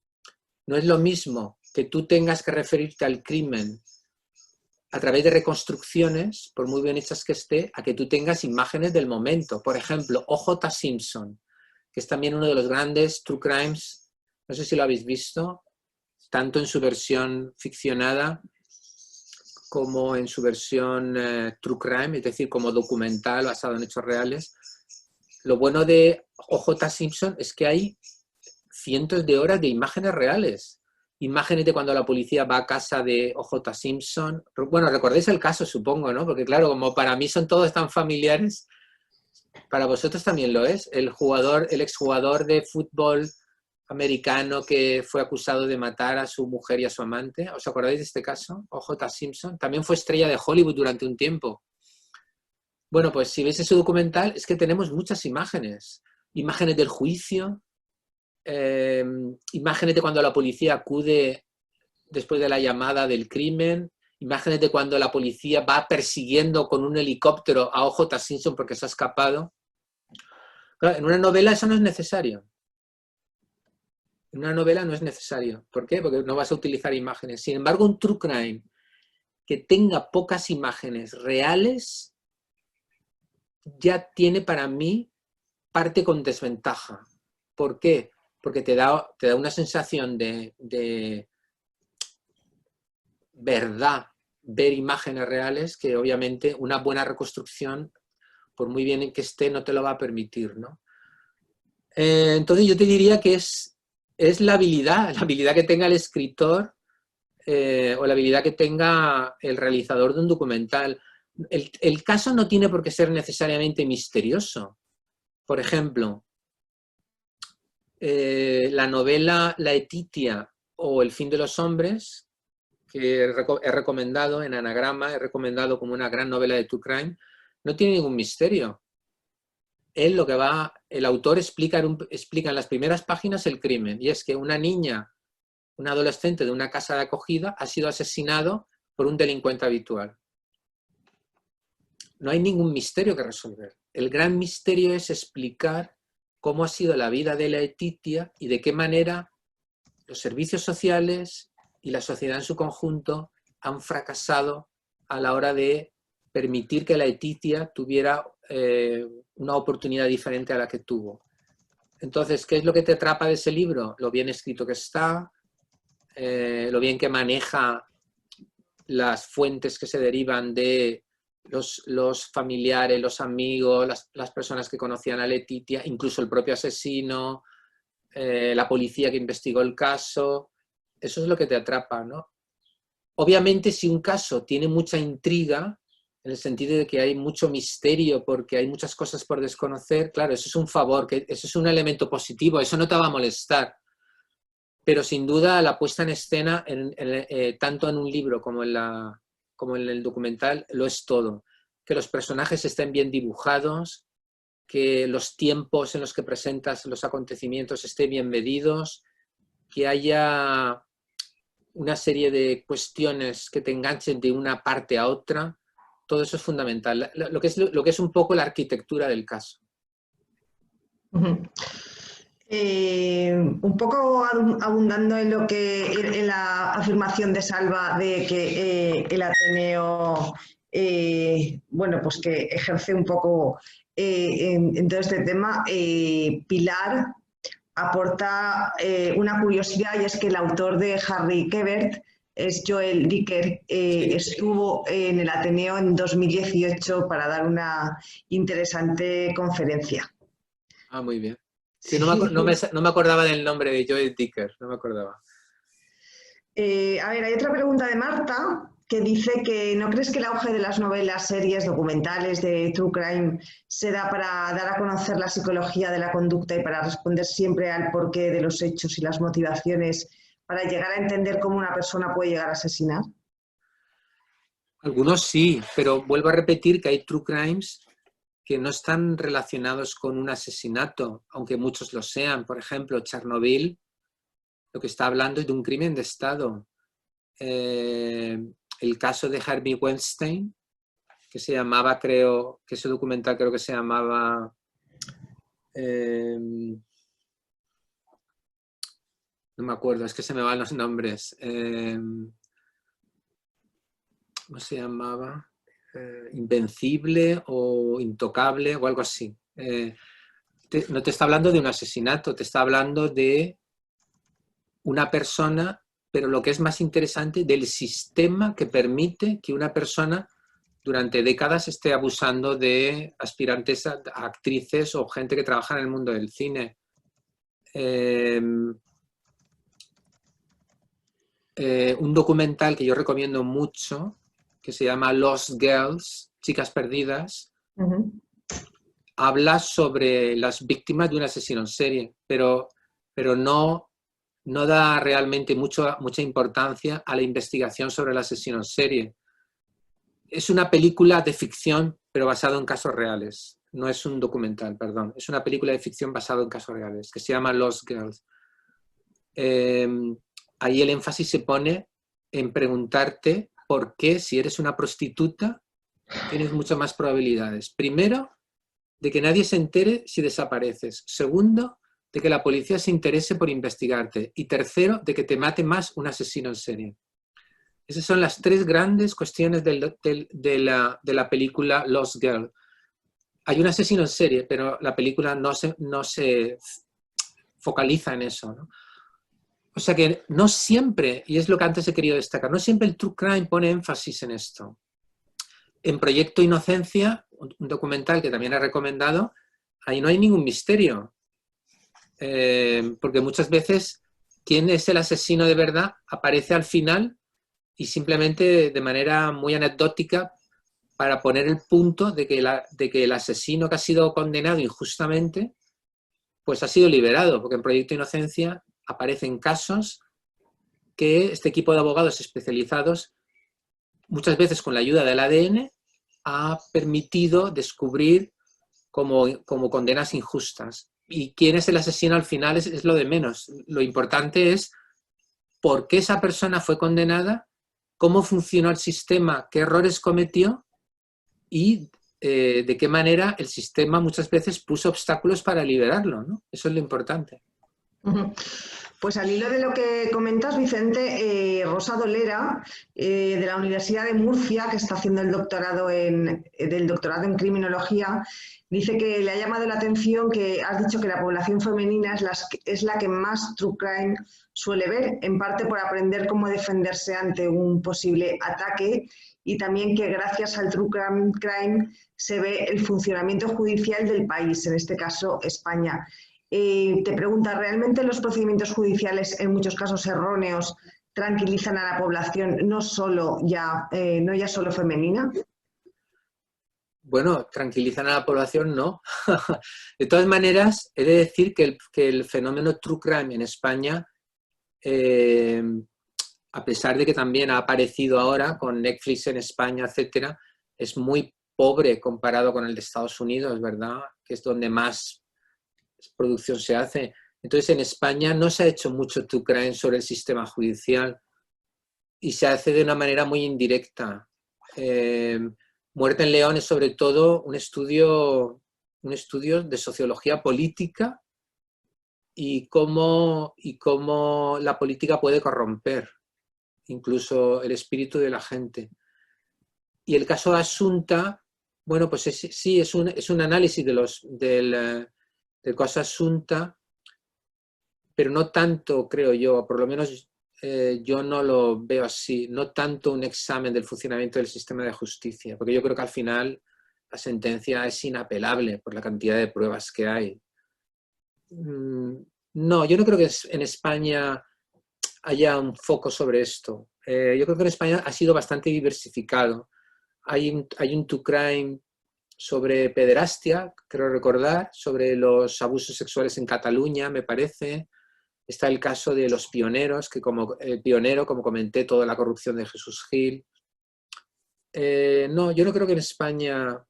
no es lo mismo que tú tengas que referirte al crimen a través de reconstrucciones, por muy bien hechas que esté, a que tú tengas imágenes del momento. Por ejemplo, O.J. Simpson, que es también uno de los grandes true crimes, no sé si lo habéis visto, tanto en su versión ficcionada como en su versión true crime, es decir, como documental basado en hechos reales. Lo bueno de O.J. Simpson es que hay cientos de horas de imágenes reales. Imágenes de cuando la policía va a casa de O.J. Simpson. Bueno, recordáis el caso, supongo, ¿no? Porque claro, como para mí son todos tan familiares, para vosotros también lo es. El exjugador de fútbol americano que fue acusado de matar a su mujer y a su amante. ¿Os acordáis de este caso? O.J. Simpson. También fue estrella de Hollywood durante un tiempo. Bueno, pues si veis ese documental, es que tenemos muchas imágenes. Imágenes del juicio, imágenes de cuando la policía acude después de la llamada del crimen, imágenes de cuando la policía va persiguiendo con un helicóptero a O.J. Simpson porque se ha escapado. Claro, en una novela eso no es necesario. En una novela no es necesario. ¿Por qué? Porque no vas a utilizar imágenes. Sin embargo, un true crime que tenga pocas imágenes reales ya tiene para mí parte con desventaja. ¿Por qué? Porque te da una sensación de verdad, ver imágenes reales que obviamente una buena reconstrucción, por muy bien que esté, no te lo va a permitir, ¿no? Entonces yo te diría que es la habilidad que tenga el escritor o la habilidad que tenga el realizador de un documental. El caso no tiene por qué ser necesariamente misterioso. Por ejemplo, la novela La Etitia o El fin de los hombres, que he recomendado en Anagrama, he recomendado como una gran novela de true crime, no tiene ningún misterio. El autor explica en las primeras páginas el crimen, y es que una adolescente de una casa de acogida ha sido asesinado por un delincuente habitual. No hay ningún misterio que resolver. El gran misterio es explicar cómo ha sido la vida de la Etitia y de qué manera los servicios sociales y la sociedad en su conjunto han fracasado a la hora de permitir que la Etitia tuviera una oportunidad diferente a la que tuvo. Entonces, ¿qué es lo que te atrapa de ese libro? Lo bien escrito que está, lo bien que maneja las fuentes que se derivan de los familiares, los amigos, las personas que conocían a Letitia, incluso el propio asesino, la policía que investigó el caso. Eso es lo que te atrapa, ¿no? Obviamente, si un caso tiene mucha intriga, en el sentido de que hay mucho misterio porque hay muchas cosas por desconocer, claro, eso es un favor, eso es un elemento positivo, eso no te va a molestar. Pero sin duda la puesta en escena, tanto en un libro como en el documental, lo es todo. Que los personajes estén bien dibujados, que los tiempos en los que presentas los acontecimientos estén bien medidos, que haya una serie de cuestiones que te enganchen de una parte a otra. Todo eso es fundamental. Lo que es un poco la arquitectura del caso. Un poco abundando en la afirmación de Salva de que el Ateneo, bueno, pues que ejerce un poco en todo este tema, Pilar aporta una curiosidad, y es que el autor de Harry Quebert es Joel Dicker, estuvo en el Ateneo en 2018 para dar una interesante conferencia. Ah, muy bien. Sí, no me acordaba del nombre de Joel Dicker, no me acordaba. A ver, hay otra pregunta de Marta que dice que ¿no crees que el auge de las novelas, series, documentales de True Crime se da para dar a conocer la psicología de la conducta y para responder siempre al porqué de los hechos y las motivaciones para llegar a entender cómo una persona puede llegar a asesinar? Algunos sí, pero vuelvo a repetir que hay True Crimes que no están relacionados con un asesinato, aunque muchos lo sean. Por ejemplo, Chernobyl, lo que está hablando es de un crimen de Estado. El caso de Harvey Weinstein, que se llamaba, creo, que ese documental creo que se llamaba no me acuerdo, es que se me van los nombres. ¿Cómo se llamaba? Invencible o Intocable o algo así. No te está hablando de un asesinato, te está hablando de una persona, pero lo que es más interesante, del sistema que permite que una persona durante décadas esté abusando de aspirantes a actrices o gente que trabaja en el mundo del cine. Un documental que yo recomiendo mucho, que se llama Lost Girls, Chicas Perdidas, habla sobre las víctimas de un asesino en serie, pero no da realmente mucha importancia a la investigación sobre el asesino en serie. Es una película de ficción, pero basado en casos reales. No es un documental, perdón. Es una película de ficción basada en casos reales, que se llama Lost Girls. Ahí el énfasis se pone en preguntarte por qué, si eres una prostituta, tienes muchas más probabilidades. Primero, de que nadie se entere si desapareces. Segundo, de que la policía se interese por investigarte. Y tercero, de que te mate más un asesino en serie. Esas son las tres grandes cuestiones de la película Lost Girl. Hay un asesino en serie, pero la película no se focaliza en eso, ¿no? O sea que no siempre, y es lo que antes he querido destacar, no siempre el true crime pone énfasis en esto. En Proyecto Inocencia, un documental que también he recomendado, ahí no hay ningún misterio. Porque muchas veces quién es el asesino de verdad aparece al final y simplemente de manera muy anecdótica para poner el punto de que el asesino que ha sido condenado injustamente pues ha sido liberado, porque en Proyecto Inocencia aparecen casos que este equipo de abogados especializados, muchas veces con la ayuda del ADN, ha permitido descubrir como condenas injustas. Y quién es el asesino al final es lo de menos. Lo importante es por qué esa persona fue condenada, cómo funcionó el sistema, qué errores cometió y de qué manera el sistema muchas veces puso obstáculos para liberarlo, ¿no? Eso es lo importante. Pues al hilo de lo que comentas, Vicente, Rosa Dolera, de la Universidad de Murcia, que está haciendo el doctorado en criminología, dice que le ha llamado la atención que has dicho que la población femenina es la que más true crime suele ver, en parte por aprender cómo defenderse ante un posible ataque y también que gracias al true crime se ve el funcionamiento judicial del país, en este caso España. Te pregunta, ¿realmente los procedimientos judiciales, en muchos casos erróneos, tranquilizan a la población, no ya solo femenina? Bueno, tranquilizan a la población, no. De todas maneras, he de decir que el fenómeno true crime en España, a pesar de que también ha aparecido ahora con Netflix en España, etcétera, es muy pobre comparado con el de Estados Unidos, ¿verdad? Que es donde más producción se hace. Entonces, en España no se ha hecho mucho true crime sobre el sistema judicial y se hace de una manera muy indirecta. Muerte en León es sobre todo un estudio de sociología política y cómo la política puede corromper incluso el espíritu de la gente. Y el caso de Asunta, bueno, pues sí, es un análisis del caso Asunta, pero no tanto, creo yo, por lo menos yo no lo veo así, no tanto un examen del funcionamiento del sistema de justicia, porque yo creo que al final la sentencia es inapelable por la cantidad de pruebas que hay. No, yo no creo que en España haya un foco sobre esto. Yo creo que en España ha sido bastante diversificado. Hay un true crime sobre pederastia, creo recordar, sobre los abusos sexuales en Cataluña, me parece. Está el caso de los pioneros, que como pionero, como comenté, toda la corrupción de Jesús Gil. No, yo no creo que en España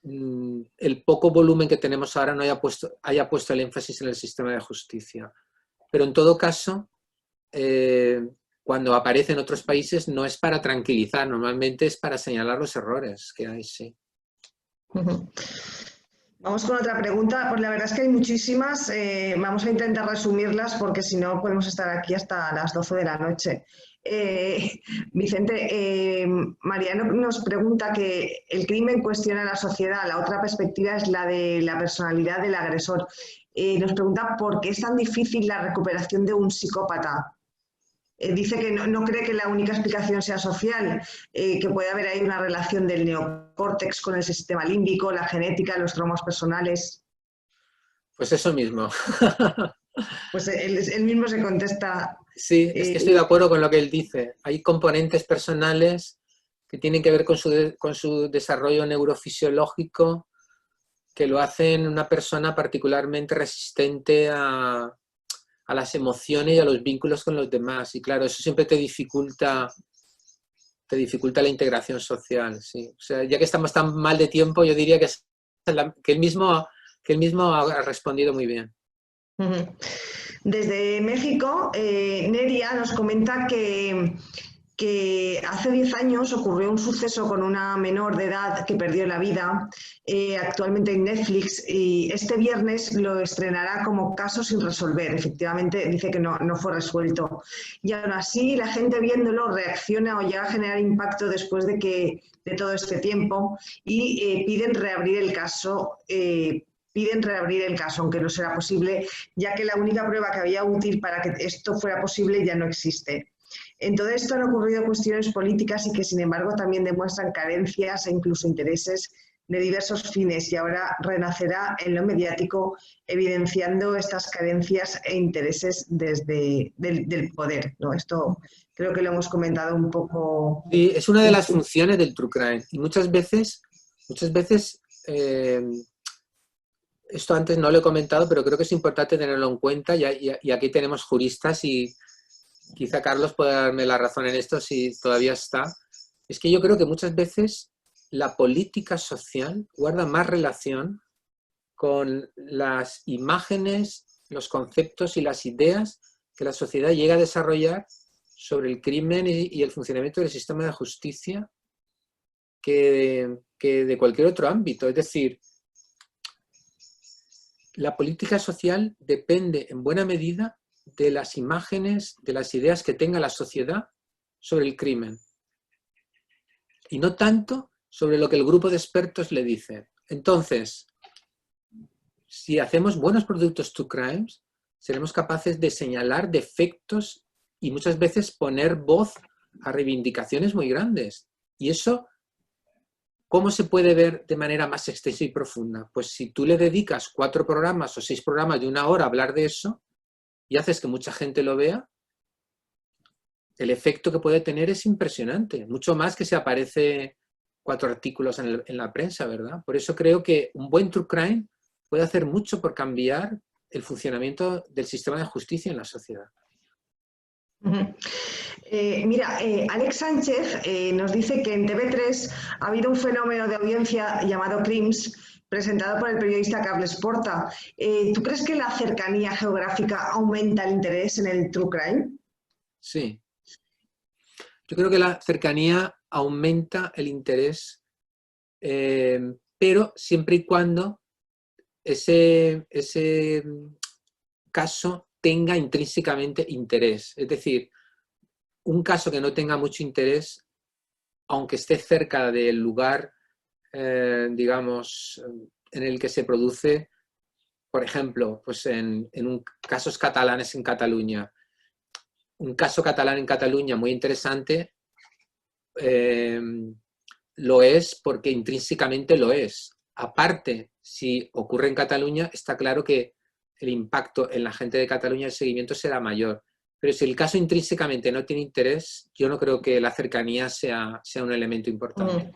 el poco volumen que tenemos ahora no haya puesto el énfasis en el sistema de justicia. Pero en todo caso, cuando aparece en otros países no es para tranquilizar, normalmente es para señalar los errores que hay, sí. Vamos con otra pregunta. Pues la verdad es que hay muchísimas. Vamos a intentar resumirlas porque si no podemos estar aquí hasta las 12 de la noche. Vicente, Mariano nos pregunta que el crimen cuestiona a la sociedad. La otra perspectiva es la de la personalidad del agresor. Nos pregunta por qué es tan difícil la recuperación de un psicópata. Dice que no cree que la única explicación sea social, que puede haber ahí una relación del neocórtex con el sistema límbico, la genética, los traumas personales. Pues eso mismo. Pues él mismo se contesta. Sí, es que estoy de acuerdo con lo que él dice. Hay componentes personales que tienen que ver con su desarrollo neurofisiológico que lo hacen una persona particularmente resistente a las emociones y a los vínculos con los demás. Y claro, eso siempre te dificulta la integración social. ¿Sí? O sea, ya que estamos tan mal de tiempo, yo diría que él mismo ha respondido muy bien. Desde México, Neria nos comenta que hace 10 años ocurrió un suceso con una menor de edad que perdió la vida, actualmente en Netflix, y este viernes lo estrenará como Caso sin resolver. Efectivamente, dice que no fue resuelto. Y aún así, la gente viéndolo reacciona o llega a generar impacto después de todo este tiempo y piden reabrir el caso. Aunque no será posible, ya que la única prueba que había útil para que esto fuera posible ya no existe. En todo esto han ocurrido cuestiones políticas y que, sin embargo, también demuestran carencias e incluso intereses de diversos fines, y ahora renacerá en lo mediático evidenciando estas carencias e intereses desde del poder, ¿no? Esto creo que lo hemos comentado un poco. Sí, es una de las funciones del true crime. Y muchas veces esto antes no lo he comentado, pero creo que es importante tenerlo en cuenta, y aquí tenemos juristas y quizá Carlos pueda darme la razón en esto si todavía está. Es que yo creo que muchas veces la política social guarda más relación con las imágenes, los conceptos y las ideas que la sociedad llega a desarrollar sobre el crimen y el funcionamiento del sistema de justicia que de cualquier otro ámbito. Es decir, la política social depende en buena medida de las imágenes, de las ideas que tenga la sociedad sobre el crimen. Y no tanto sobre lo que el grupo de expertos le dice. Entonces, si hacemos buenos productos true crimes, seremos capaces de señalar defectos y muchas veces poner voz a reivindicaciones muy grandes. Y eso, ¿cómo se puede ver de manera más extensa y profunda? Pues si tú le dedicas 4 programas o 6 programas de 1 hora a hablar de eso y haces que mucha gente lo vea, el efecto que puede tener es impresionante. Mucho más que si aparece 4 artículos en la prensa, ¿verdad? Por eso creo que un buen true crime puede hacer mucho por cambiar el funcionamiento del sistema de justicia en la sociedad. Mira, Alex Sánchez nos dice que en TV3 ha habido un fenómeno de audiencia llamado Crims, presentado por el periodista Carles Porta. ¿Tú crees que la cercanía geográfica aumenta el interés en el true crime? Sí. Yo creo que la cercanía aumenta el interés, pero siempre y cuando ese caso tenga intrínsecamente interés. Es decir, un caso que no tenga mucho interés, aunque esté cerca del lugar, digamos, en el que se produce, por ejemplo, pues en casos catalanes en Cataluña. Un caso catalán en Cataluña muy interesante lo es porque intrínsecamente lo es. Aparte, si ocurre en Cataluña, está claro que el impacto en la gente de Cataluña, el seguimiento será mayor. Pero si el caso intrínsecamente no tiene interés, yo no creo que la cercanía sea un elemento importante.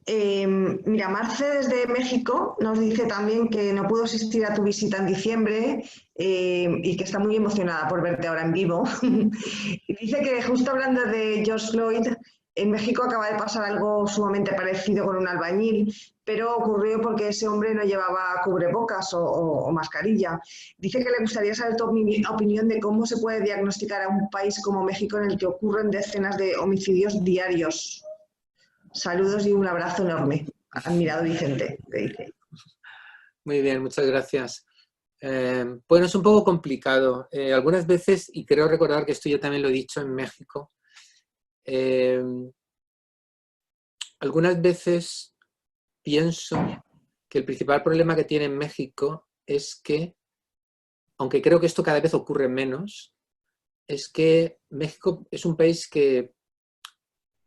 Mira, Marce desde México nos dice también que no pudo asistir a tu visita en diciembre y que está muy emocionada por verte ahora en vivo. Y dice que justo hablando de George Floyd, en México acaba de pasar algo sumamente parecido con un albañil, pero ocurrió porque ese hombre no llevaba cubrebocas o mascarilla. Dice que le gustaría saber tu opinión de cómo se puede diagnosticar a un país como México en el que ocurren decenas de homicidios diarios. Saludos y un abrazo enorme. admirado, Vicente, que dice. Muy bien, muchas gracias. Bueno, es un poco complicado. Algunas veces, y creo recordar que esto yo también lo he dicho en México, algunas veces pienso que el principal problema que tiene México es que, aunque creo que esto cada vez ocurre menos, es que México es un país que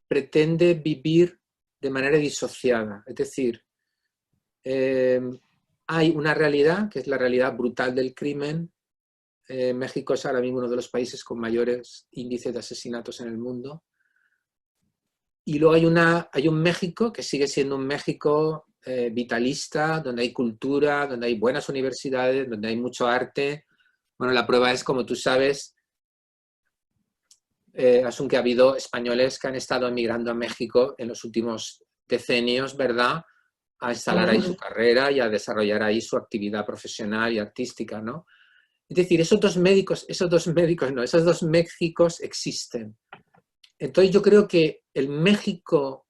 pretende vivir de manera disociada. Es decir, hay una realidad, que es la realidad brutal del crimen. México es ahora mismo uno de los países con mayores índices de asesinatos en el mundo. Y luego hay un México que sigue siendo un México vitalista, donde hay cultura, donde hay buenas universidades, donde hay mucho arte. Bueno, la prueba es, como tú sabes, aunque ha habido españoles que han estado emigrando a México en los últimos decenios, ¿verdad?, a instalar ahí su carrera y a desarrollar ahí su actividad profesional y artística, ¿no? Es decir, esos dos Méxicos existen. Entonces yo creo que el México,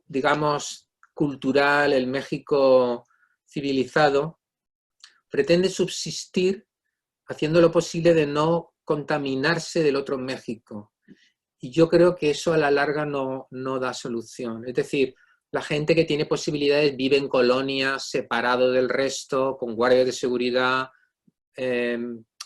digamos, cultural, el México civilizado, pretende subsistir haciendo lo posible de no contaminarse del otro México. Y yo creo que eso a la larga no da solución. Es decir, la gente que tiene posibilidades vive en colonias, separado del resto, con guardias de seguridad,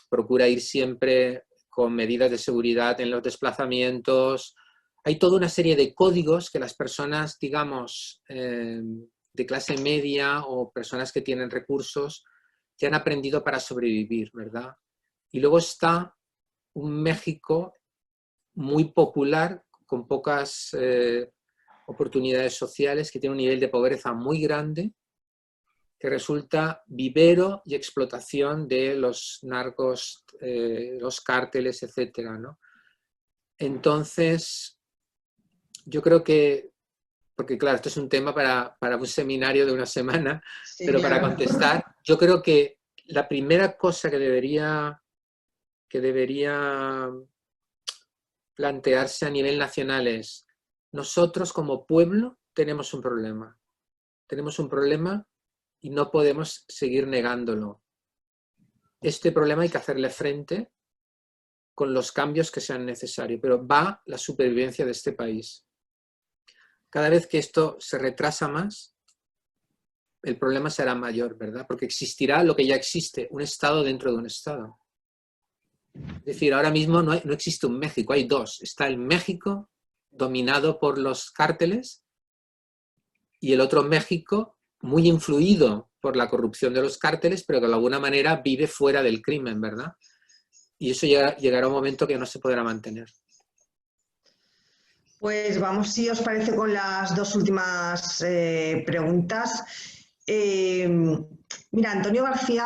procura ir siempre con medidas de seguridad en los desplazamientos. Hay toda una serie de códigos que las personas, digamos, de clase media o personas que tienen recursos, ya han aprendido para sobrevivir, ¿verdad? Y luego está un México muy popular, con pocas oportunidades sociales, que tiene un nivel de pobreza muy grande, que resulta vivero y explotación de los narcos, los cárteles, etcétera, ¿no? Entonces, yo creo que, porque claro, esto es un tema para un seminario de una semana, Sí, pero claro. para contestar, yo creo que la primera cosa que debería plantearse a nivel nacional es: nosotros como pueblo tenemos un problema. Tenemos un problema y no podemos seguir negándolo. Este problema hay que hacerle frente con los cambios que sean necesarios, pero va la supervivencia de este país. Cada vez que esto se retrasa más, el problema será mayor, ¿verdad? Porque existirá lo que ya existe, un Estado dentro de un Estado. Es decir, ahora mismo no existe un México, hay dos. Está el México dominado por los cárteles y el otro México muy influido por la corrupción de los cárteles, pero que de alguna manera vive fuera del crimen, ¿verdad? Y eso llegará un momento que no se podrá mantener. Pues vamos, si os parece, con las dos últimas preguntas. Mira, Antonio García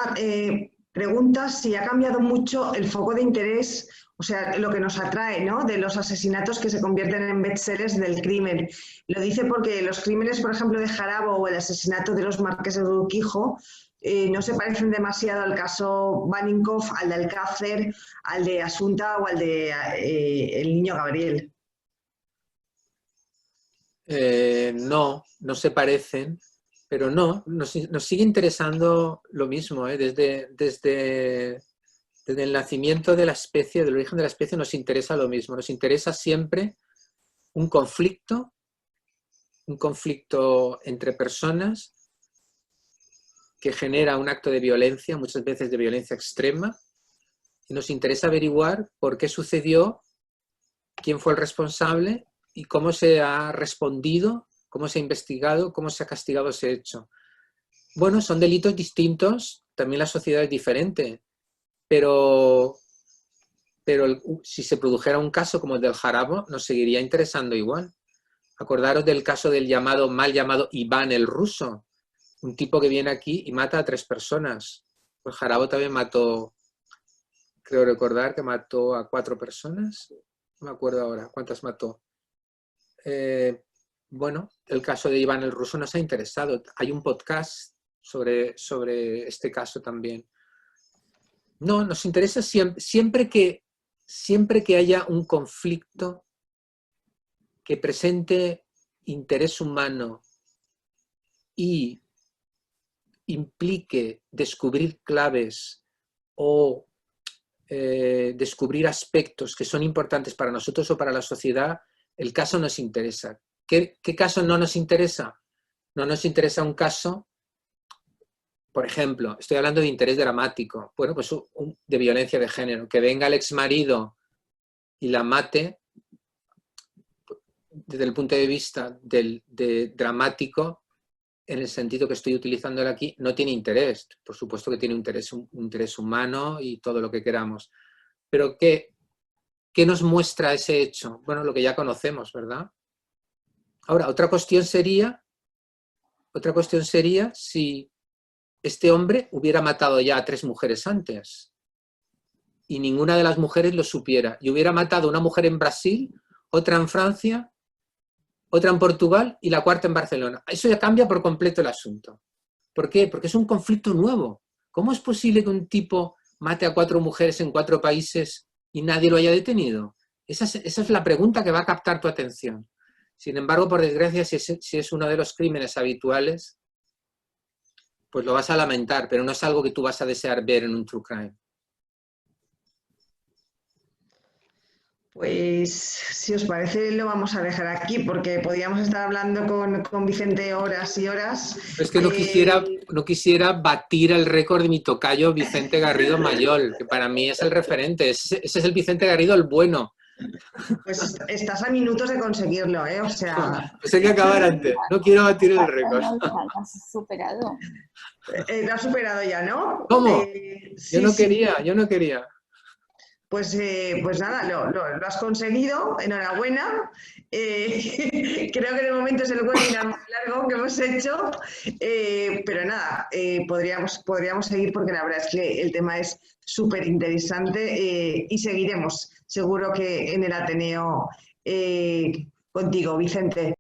pregunta si ha cambiado mucho el foco de interés, o sea, lo que nos atrae, ¿no?, de los asesinatos que se convierten en bestsellers del crimen. Lo dice porque los crímenes, por ejemplo, de Jarabo o el asesinato de los marqueses de Urquijo no se parecen demasiado al caso Baninkoff, al de Alcácer, al de Asunta o al de el niño Gabriel. No se parecen, pero nos sigue interesando lo mismo, ¿eh? Desde el nacimiento de la especie, del origen de la especie, nos interesa lo mismo. Nos interesa siempre un conflicto entre personas que genera un acto de violencia, muchas veces de violencia extrema, y nos interesa averiguar por qué sucedió, quién fue el responsable y cómo se ha respondido, cómo se ha investigado, cómo se ha castigado ese hecho. Bueno, son delitos distintos, también la sociedad es diferente, pero si se produjera un caso como el del Jarabo, nos seguiría interesando igual. Acordaros del caso del mal llamado Iván el ruso, un tipo que viene aquí y mata a 3 personas. Pues Jarabo también mató, creo recordar que mató a 4 personas, no me acuerdo ahora cuántas mató. Bueno, el caso de Iván el ruso nos ha interesado. Hay un podcast sobre este caso también. No, nos interesa siempre que haya un conflicto que presente interés humano y implique descubrir claves o descubrir aspectos que son importantes para nosotros o para la sociedad, el caso nos interesa. ¿Qué caso no nos interesa? No nos interesa un caso, por ejemplo, estoy hablando de interés dramático, bueno, pues de violencia de género, que venga el exmarido y la mate, desde el punto de vista de dramático, en el sentido que estoy utilizando aquí, no tiene interés. Por supuesto que tiene un interés humano y todo lo que queramos. Pero ¿qué nos muestra ese hecho? Bueno, lo que ya conocemos, ¿verdad? Ahora, otra cuestión sería si este hombre hubiera matado ya a 3 mujeres antes y ninguna de las mujeres lo supiera. Y hubiera matado una mujer en Brasil, otra en Francia, otra en Portugal y la 4ª en Barcelona. Eso ya cambia por completo el asunto. ¿Por qué? Porque es un conflicto nuevo. ¿Cómo es posible que un tipo mate a 4 mujeres en 4 países y nadie lo haya detenido? Esa es la pregunta que va a captar tu atención. Sin embargo, por desgracia, si es uno de los crímenes habituales, pues lo vas a lamentar, pero no es algo que tú vas a desear ver en un true crime. Pues, si os parece, lo vamos a dejar aquí, porque podríamos estar hablando con Vicente horas y horas. Es que no quisiera batir el récord de mi tocayo Vicente Garrido Mayol, que para mí es el referente. Ese es el Vicente Garrido el bueno. Pues estás a minutos de conseguirlo, ¿eh? O sea... Pues hay que acabar antes. No quiero batir el récord. Lo has superado. Lo has superado ya, ¿no? ¿Cómo? Sí, Yo no quería. Pues nada, lo has conseguido, enhorabuena. Creo que en el momento es el webinar más largo que hemos hecho, pero nada, podríamos seguir porque la verdad es que el tema es súper interesante y seguiremos seguro que en el Ateneo contigo, Vicente.